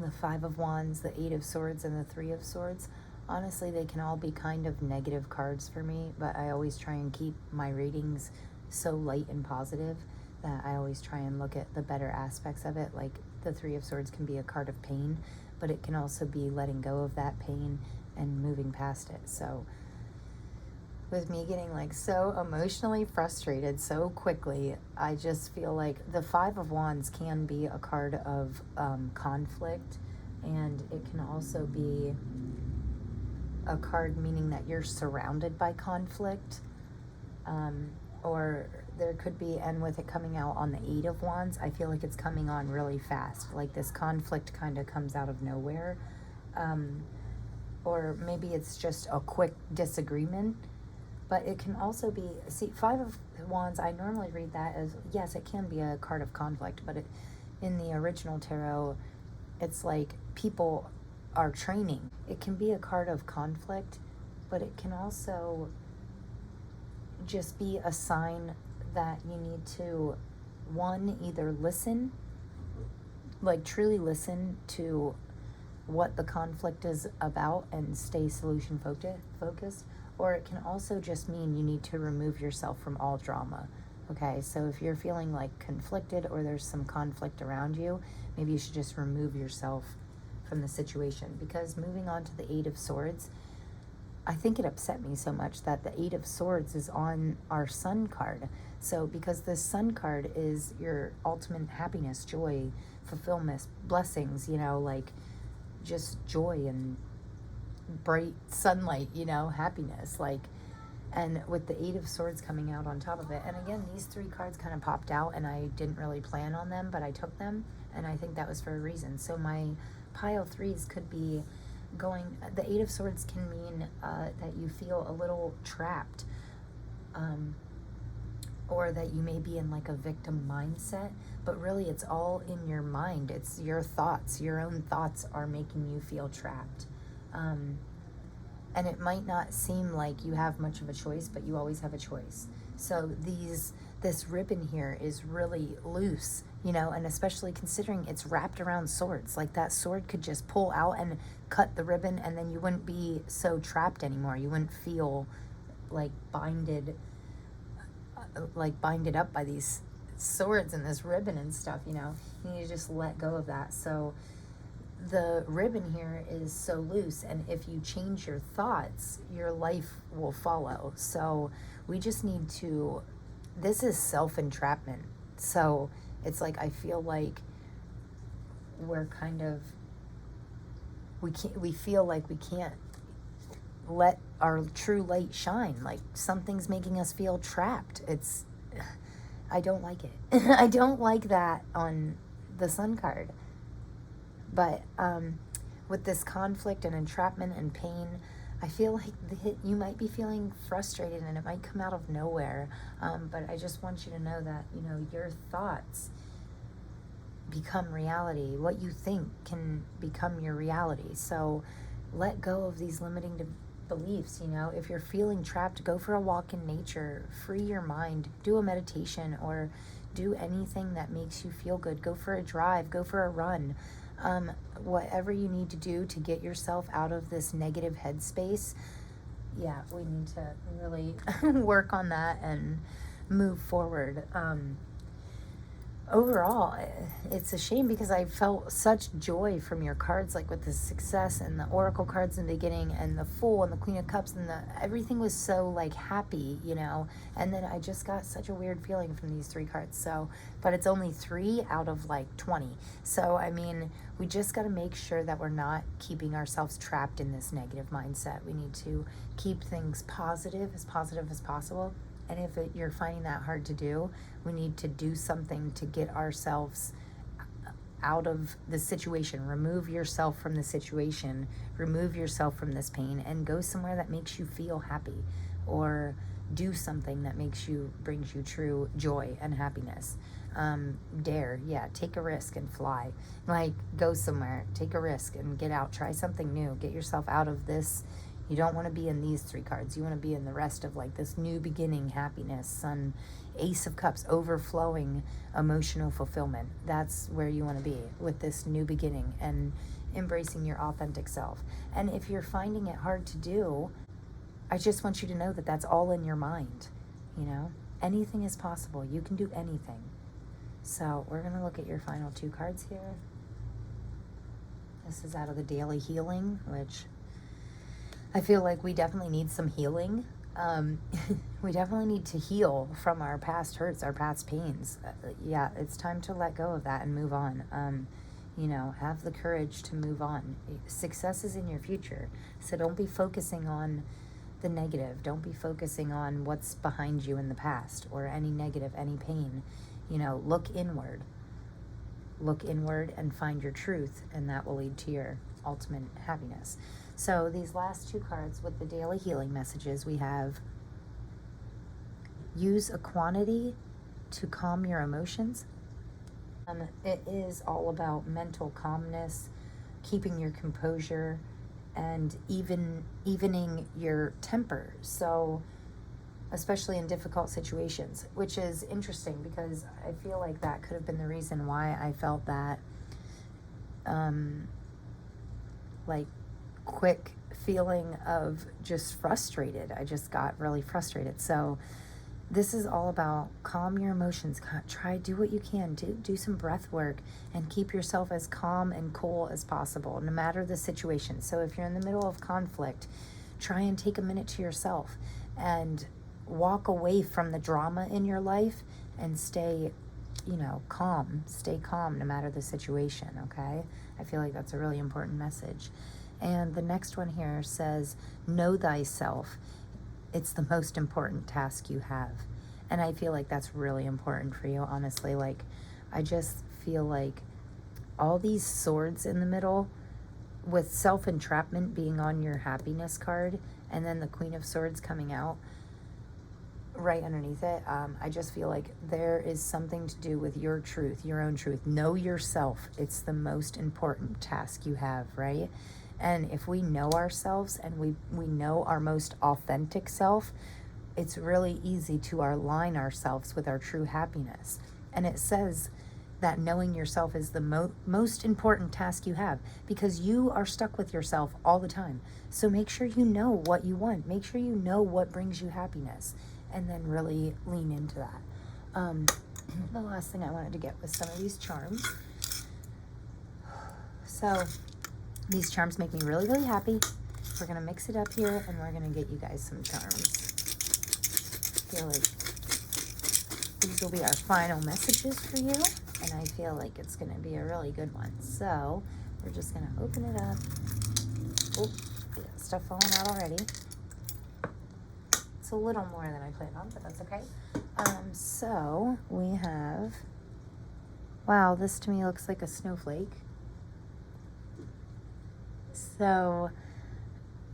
the 5 of Wands, the 8 of Swords, and the 3 of Swords. Honestly, they can all be kind of negative cards for me, but I always try and keep my readings so light and positive that I always try and look at the better aspects of it. Like the 3 of Swords can be a card of pain, but it can also be letting go of that pain and moving past it. So with me getting like so emotionally frustrated so quickly, I just feel like the 5 of Wands can be a card of conflict, and it can also be a card meaning that you're surrounded by conflict, or there could be, and with it coming out on the 8 of Wands, I feel like it's coming on really fast, like this conflict kind of comes out of nowhere, or maybe it's just a quick disagreement. But it can also be, see, 5 of Wands, I normally read that as, yes, it can be a card of conflict, but in the original tarot, it's like people are training. It can be a card of conflict, but it can also just be a sign that you need to, one, either listen, like truly listen to what the conflict is about and stay solution focused, or it can also just mean you need to remove yourself from all drama. Okay, so if you're feeling like conflicted or there's some conflict around you, maybe you should just remove yourself from the situation. Because moving on to the 8 of Swords, I think it upset me so much that the 8 of Swords is on our Sun card. So because the Sun card is your ultimate happiness, joy, fulfillment, blessings, you know, like just joy and bright sunlight, you know, happiness, like, and with the 8 of Swords coming out on top of it, and again, these 3 cards kind of popped out and I didn't really plan on them, but I took them, and I think that was for a reason. So my pile 3s could be going, the 8 of Swords can mean that you feel a little trapped, or that you may be in like a victim mindset, but really it's all in your mind. It's your thoughts, your own thoughts are making you feel trapped. And it might not seem like you have much of a choice, but you always have a choice. So this ribbon here is really loose, you know, and especially considering it's wrapped around swords, like that sword could just pull out and cut the ribbon, and then you wouldn't be so trapped anymore. You wouldn't feel like binded up by these swords and this ribbon and stuff, you know. You need to just let go of that. So the ribbon here is so loose, and if you change your thoughts, your life will follow. So we just need to, this is self-entrapment. So it's like, I feel like we're kind of, we feel like we can't let our true light shine. Like something's making us feel trapped. I don't like it. I don't like that on the Sun card. But with this conflict and entrapment and pain, I feel like you might be feeling frustrated and it might come out of nowhere. But I just want you to know that, you know, your thoughts become reality. What you think can become your reality. So let go of these limiting beliefs. You know, if you're feeling trapped, go for a walk in nature, free your mind, do a meditation, or do anything that makes you feel good. Go for a drive, go for a run. Whatever you need to do to get yourself out of this negative headspace, yeah, we need to really work on that and move forward. Overall, it's a shame because I felt such joy from your cards, like with the success and the oracle cards in the beginning and the Fool and the Queen of Cups, and everything was so like happy, you know, and then I just got such a weird feeling from these 3 cards. So, but it's only 3 out of like 20. So, I mean, we just got to make sure that we're not keeping ourselves trapped in this negative mindset. We need to keep things positive as possible. And if you're finding that hard to do, we need to do something to get ourselves out of the situation. Remove yourself from the situation. Remove yourself from this pain and go somewhere that makes you feel happy, or do something that brings you true joy and happiness. Take a risk and fly. Like, go somewhere, take a risk and get out. Try something new. Get yourself out of this. You don't want to be in these 3 cards. You want to be in the rest of like this new beginning, happiness, Sun, Ace of Cups, overflowing emotional fulfillment. That's where you want to be with this new beginning and embracing your authentic self. And if you're finding it hard to do, I just want you to know that that's all in your mind. You know, anything is possible. You can do anything. So we're going to look at your final 2 cards here. This is out of the Daily Healing, which I feel like we definitely need some healing. We definitely need to heal from our past hurts, our past pains. It's time to let go of that and move on. You know, have the courage to move on. Success is in your future. So don't be focusing on the negative. Don't be focusing on what's behind you in the past or any negative, any pain. You know, look inward. Look inward and find your truth, and that will lead to your ultimate happiness. So these last 2 cards with the daily healing messages, we have use a quantity to calm your emotions. It is all about mental calmness, keeping your composure, and evening your temper. So especially in difficult situations, which is interesting because I feel like that could have been the reason why I felt that like quick feeling of just frustrated. I just got really frustrated. So this is all about calm your emotions. Do what you can. Do some breath work and keep yourself as calm and cool as possible, no matter the situation. So if you're in the middle of conflict, try and take a minute to yourself and walk away from the drama in your life and stay, calm. Stay calm no matter the situation, okay? I feel like that's a really important message. And the next one here says, know thyself. It's the most important task you have. And I feel like that's really important for you, honestly. Like, I just feel like all these swords in the middle, with self-entrapment being on your happiness card, and then the Queen of Swords coming out right underneath it, I just feel like there is something to do with your truth, your own truth. Know yourself. It's the most important task you have, right? And if we know ourselves and we know our most authentic self, it's really easy to align ourselves with our true happiness. And it says that knowing yourself is the most important task you have, because you are stuck with yourself all the time. So make sure you know what you want. Make sure you know what brings you happiness, and then really lean into that. The last thing I wanted to get was some of these charms. So These charms make me really, really happy. We're going to mix it up here, and we're going to get you guys some charms. I feel like these will be our final messages for you, and I feel like it's going to be a really good one. So we're just going to open it up. Oh, we got stuff falling out already. It's a little more than I planned on, but that's okay. So we have, wow, this to me looks like a snowflake. So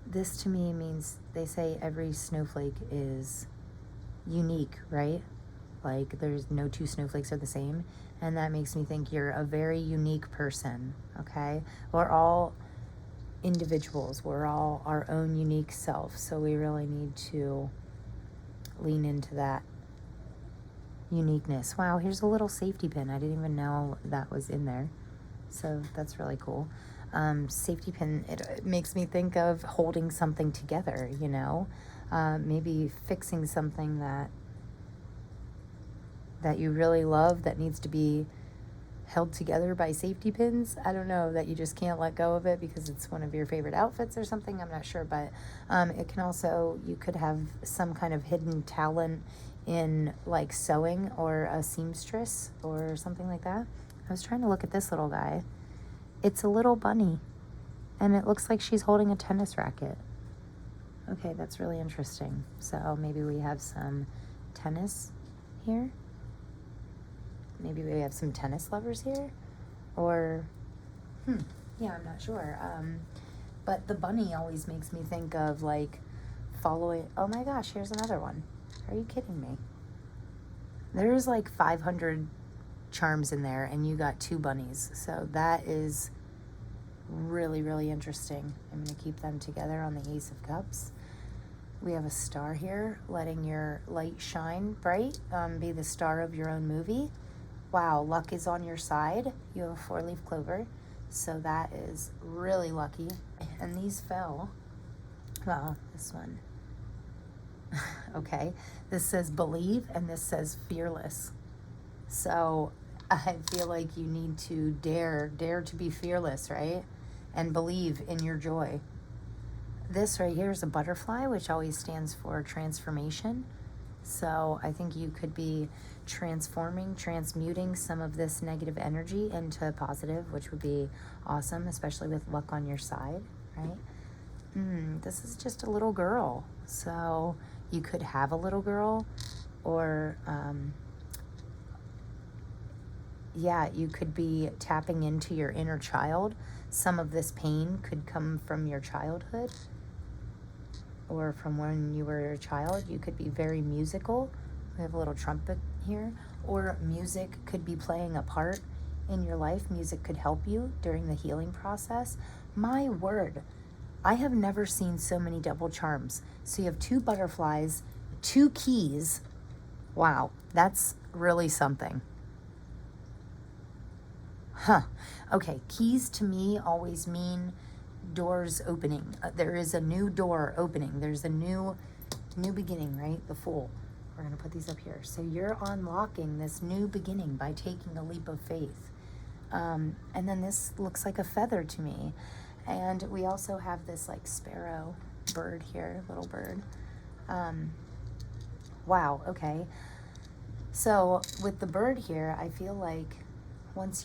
this to me means, they say every snowflake is unique, right? Like there's no two snowflakes are the same. And that makes me think you're a very unique person, okay? We're all individuals. We're all our own unique self. So we really need to lean into that uniqueness. Wow, here's a little safety pin. I didn't even know that was in there. So that's really cool. Safety pin, it makes me think of holding something together, you know, maybe fixing something that you really love that needs to be held together by safety pins. I don't know, that you just can't let go of it because it's one of your favorite outfits or something. I'm not sure, but it can also, you could have some kind of hidden talent in like sewing or a seamstress or something like that. I was trying to look at this little guy. It's a little bunny, and it looks like she's holding a tennis racket. Okay, that's really interesting. So maybe we have some tennis here. Maybe we have some tennis lovers here. Or, yeah, I'm not sure. But the bunny always makes me think of like following, oh my gosh, here's another one. Are you kidding me? There's like 500 charms in there, and you got 2 bunnies. So that is really, really interesting. I'm going to keep them together on the Ace of Cups. We have a star here, letting your light shine bright, be the star of your own movie. Wow, luck is on your side. You have a 4-leaf clover, so that is really lucky. And these fell. Well, this one. Okay, this says believe, and this says fearless. So I feel like you need to dare to be fearless, right? And believe in your joy. This right here is a butterfly, which always stands for transformation. So I think you could be transmuting some of this negative energy into positive, which would be awesome, especially with luck on your side, right? This is just a little girl. So you could have a little girl, or yeah, you could be tapping into your inner child. Some of this pain could come from your childhood or from when you were a child. You could be very musical. We have a little trumpet here. Or music could be playing a part in your life. Music could help you during the healing process. My word, I have never seen so many double charms. So you have 2 butterflies, 2 keys. Wow, that's really something. Okay, keys to me always mean doors opening. There is a new door opening. There's a new beginning, right? The Fool. We're going to put these up here. So you're unlocking this new beginning by taking a leap of faith. And then this looks like a feather to me. And we also have this like sparrow bird here, little bird. Wow, okay. So with the bird here, I feel like once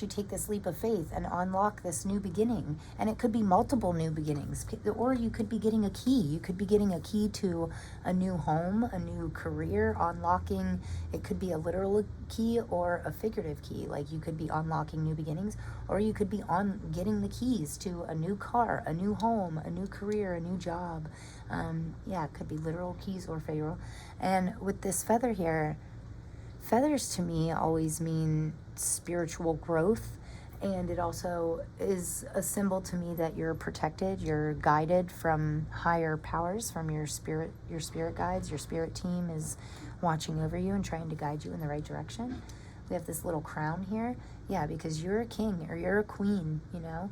you take this leap of faith and unlock this new beginning, and it could be multiple new beginnings, or you could be getting a key. You could be getting a key to a new home, a new career, unlocking. It could be a literal key or a figurative key. Like you could be unlocking new beginnings, or you could be getting the keys to a new car, a new home, a new career, a new job. Yeah, it could be literal keys or figurative. And with this feather here, feathers to me always mean spiritual growth, and it also is a symbol to me that you're protected, you're guided from higher powers, from your spirit guides. Your spirit team is watching over you and trying to guide you in the right direction. We have this little crown here. Yeah, because you're a king or you're a queen, you know.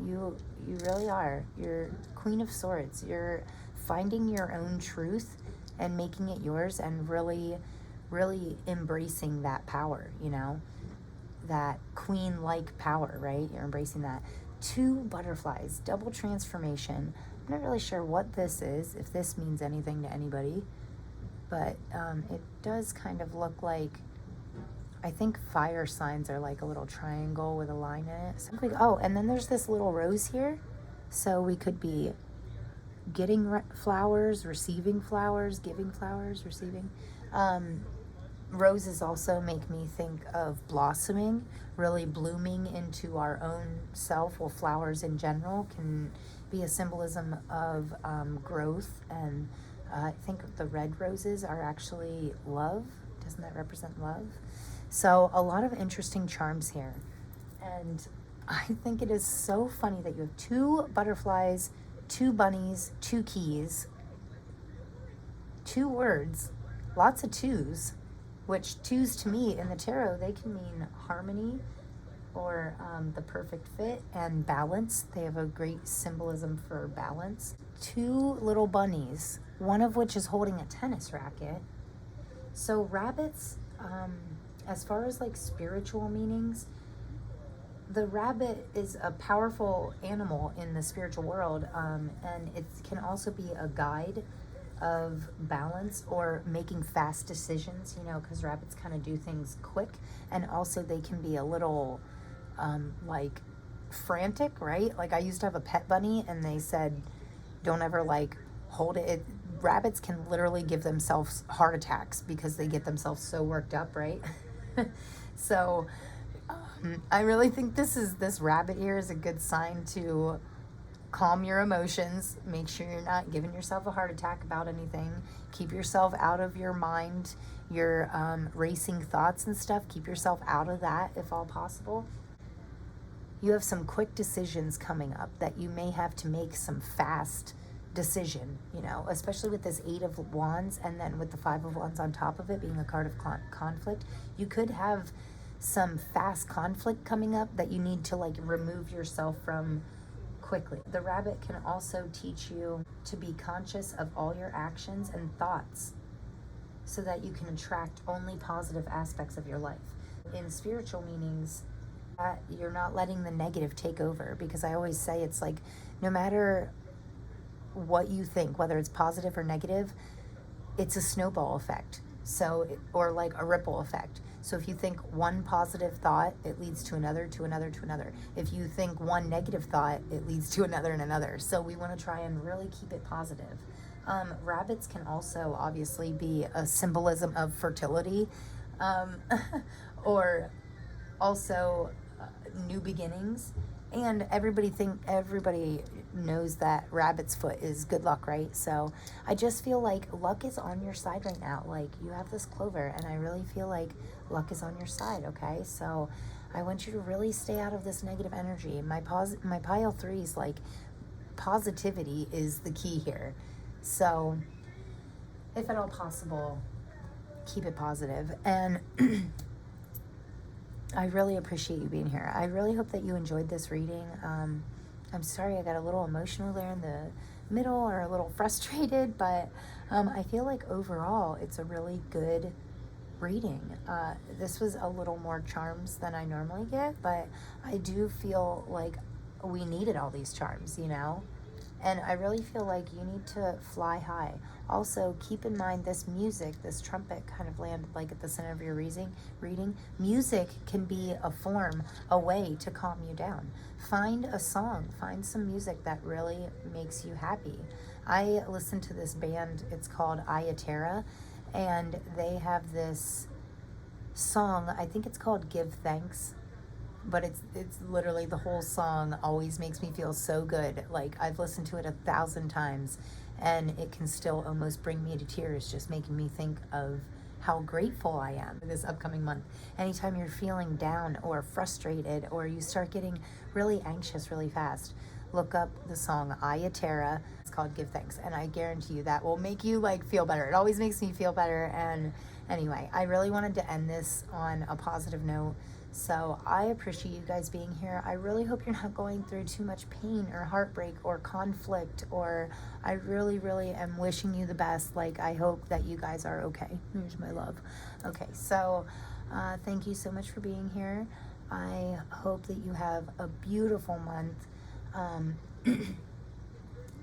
You really are. You're Queen of Swords. You're finding your own truth and making it yours, and really embracing that power, you know, that queen-like power, right? You're embracing that. 2 butterflies, double transformation. I'm not really sure what this is, if this means anything to anybody, but it does kind of look like, I think fire signs are like a little triangle with a line in it. Oh, and then there's this little rose here. So we could be getting flowers, receiving flowers, giving flowers, receiving. Roses also make me think of blossoming, really blooming into our own self. Well, flowers in general can be a symbolism of growth, and I think the red roses are actually love. Doesn't that represent love? So a lot of interesting charms here. And I think it is so funny that you have 2 butterflies, 2 bunnies, 2 keys, 2 words, lots of 2s, which 2s to me in the tarot, they can mean harmony or the perfect fit and balance. They have a great symbolism for balance. 2 little bunnies, one of which is holding a tennis racket. So rabbits, as far as like spiritual meanings, the rabbit is a powerful animal in the spiritual world, and it can also be a guide of balance or making fast decisions, you know, because rabbits kind of do things quick, and also they can be a little like frantic, right? Like I used to have a pet bunny, and they said don't ever like hold it. Rabbits can literally give themselves heart attacks because they get themselves so worked up, right? So I really think this rabbit here is a good sign to calm your emotions. Make sure you're not giving yourself a heart attack about anything. Keep yourself out of your mind, your racing thoughts and stuff. Keep yourself out of that if all possible. You have some quick decisions coming up that you may have to make some fast decision, you know, especially with this 8 of Wands and then with the 5 of Wands on top of it being a card of conflict. You could have some fast conflict coming up that you need to like remove yourself from quickly. The rabbit can also teach you to be conscious of all your actions and thoughts so that you can attract only positive aspects of your life. In spiritual meanings, you're not letting the negative take over, because I always say it's like no matter what you think, whether it's positive or negative, it's a snowball effect. So, or like a ripple effect. So if you think one positive thought, it leads to another, to another, to another. If you think one negative thought, it leads to another and another. So we want to try and really keep it positive. Rabbits can also obviously be a symbolism of fertility, or also new beginnings. And everybody knows that rabbit's foot is good luck, right? So I just feel like luck is on your side right now. Like you have this clover, and I really feel like luck is on your side, okay? So I want you to really stay out of this negative energy. My pile 3 is like positivity is the key here. So if at all possible, keep it positive. And I really appreciate you being here. I really hope that you enjoyed this reading. I'm sorry I got a little emotional there in the middle, or a little frustrated, but I feel like overall it's a really good reading. This was a little more charms than I normally get, but I do feel like we needed all these charms, you know? And I really feel like you need to fly high. Also, keep in mind this music, this trumpet kind of landed like at the center of your reading. Music can be a form, a way to calm you down. Find a song, find some music that really makes you happy. I listen to this band, it's called Terra, and they have this song, I think it's called Give Thanks. But it's literally, the whole song always makes me feel so good. Like I've listened to it 1,000 times, and it can still almost bring me to tears, just making me think of how grateful I am this upcoming month. Anytime you're feeling down or frustrated, or you start getting really anxious really fast, look up the song Terra. It's called Give Thanks, and I guarantee you that will make you like feel better. It always makes me feel better. And anyway, I really wanted to end this on a positive note. So I appreciate you guys being here. I really hope you're not going through too much pain or heartbreak or conflict, or I really, really am wishing you the best. Like, I hope that you guys are okay. Here's my love. Okay, so thank you so much for being here. I hope that you have a beautiful month.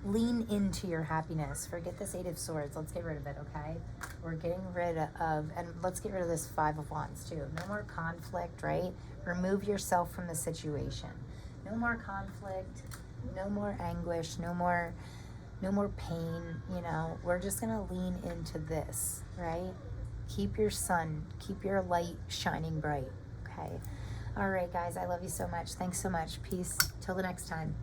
Lean into your happiness. Forget this Eight of Swords. Let's get rid of it, okay? We're getting rid of, and let's get rid of this Five of Wands too. No more conflict, right? Remove yourself from the situation. No more conflict, no more anguish, no more pain, you know. We're just gonna lean into this, right? Keep your sun, keep your light shining bright, okay? All right, guys, I love you so much. Thanks so much. Peace. Till the next time.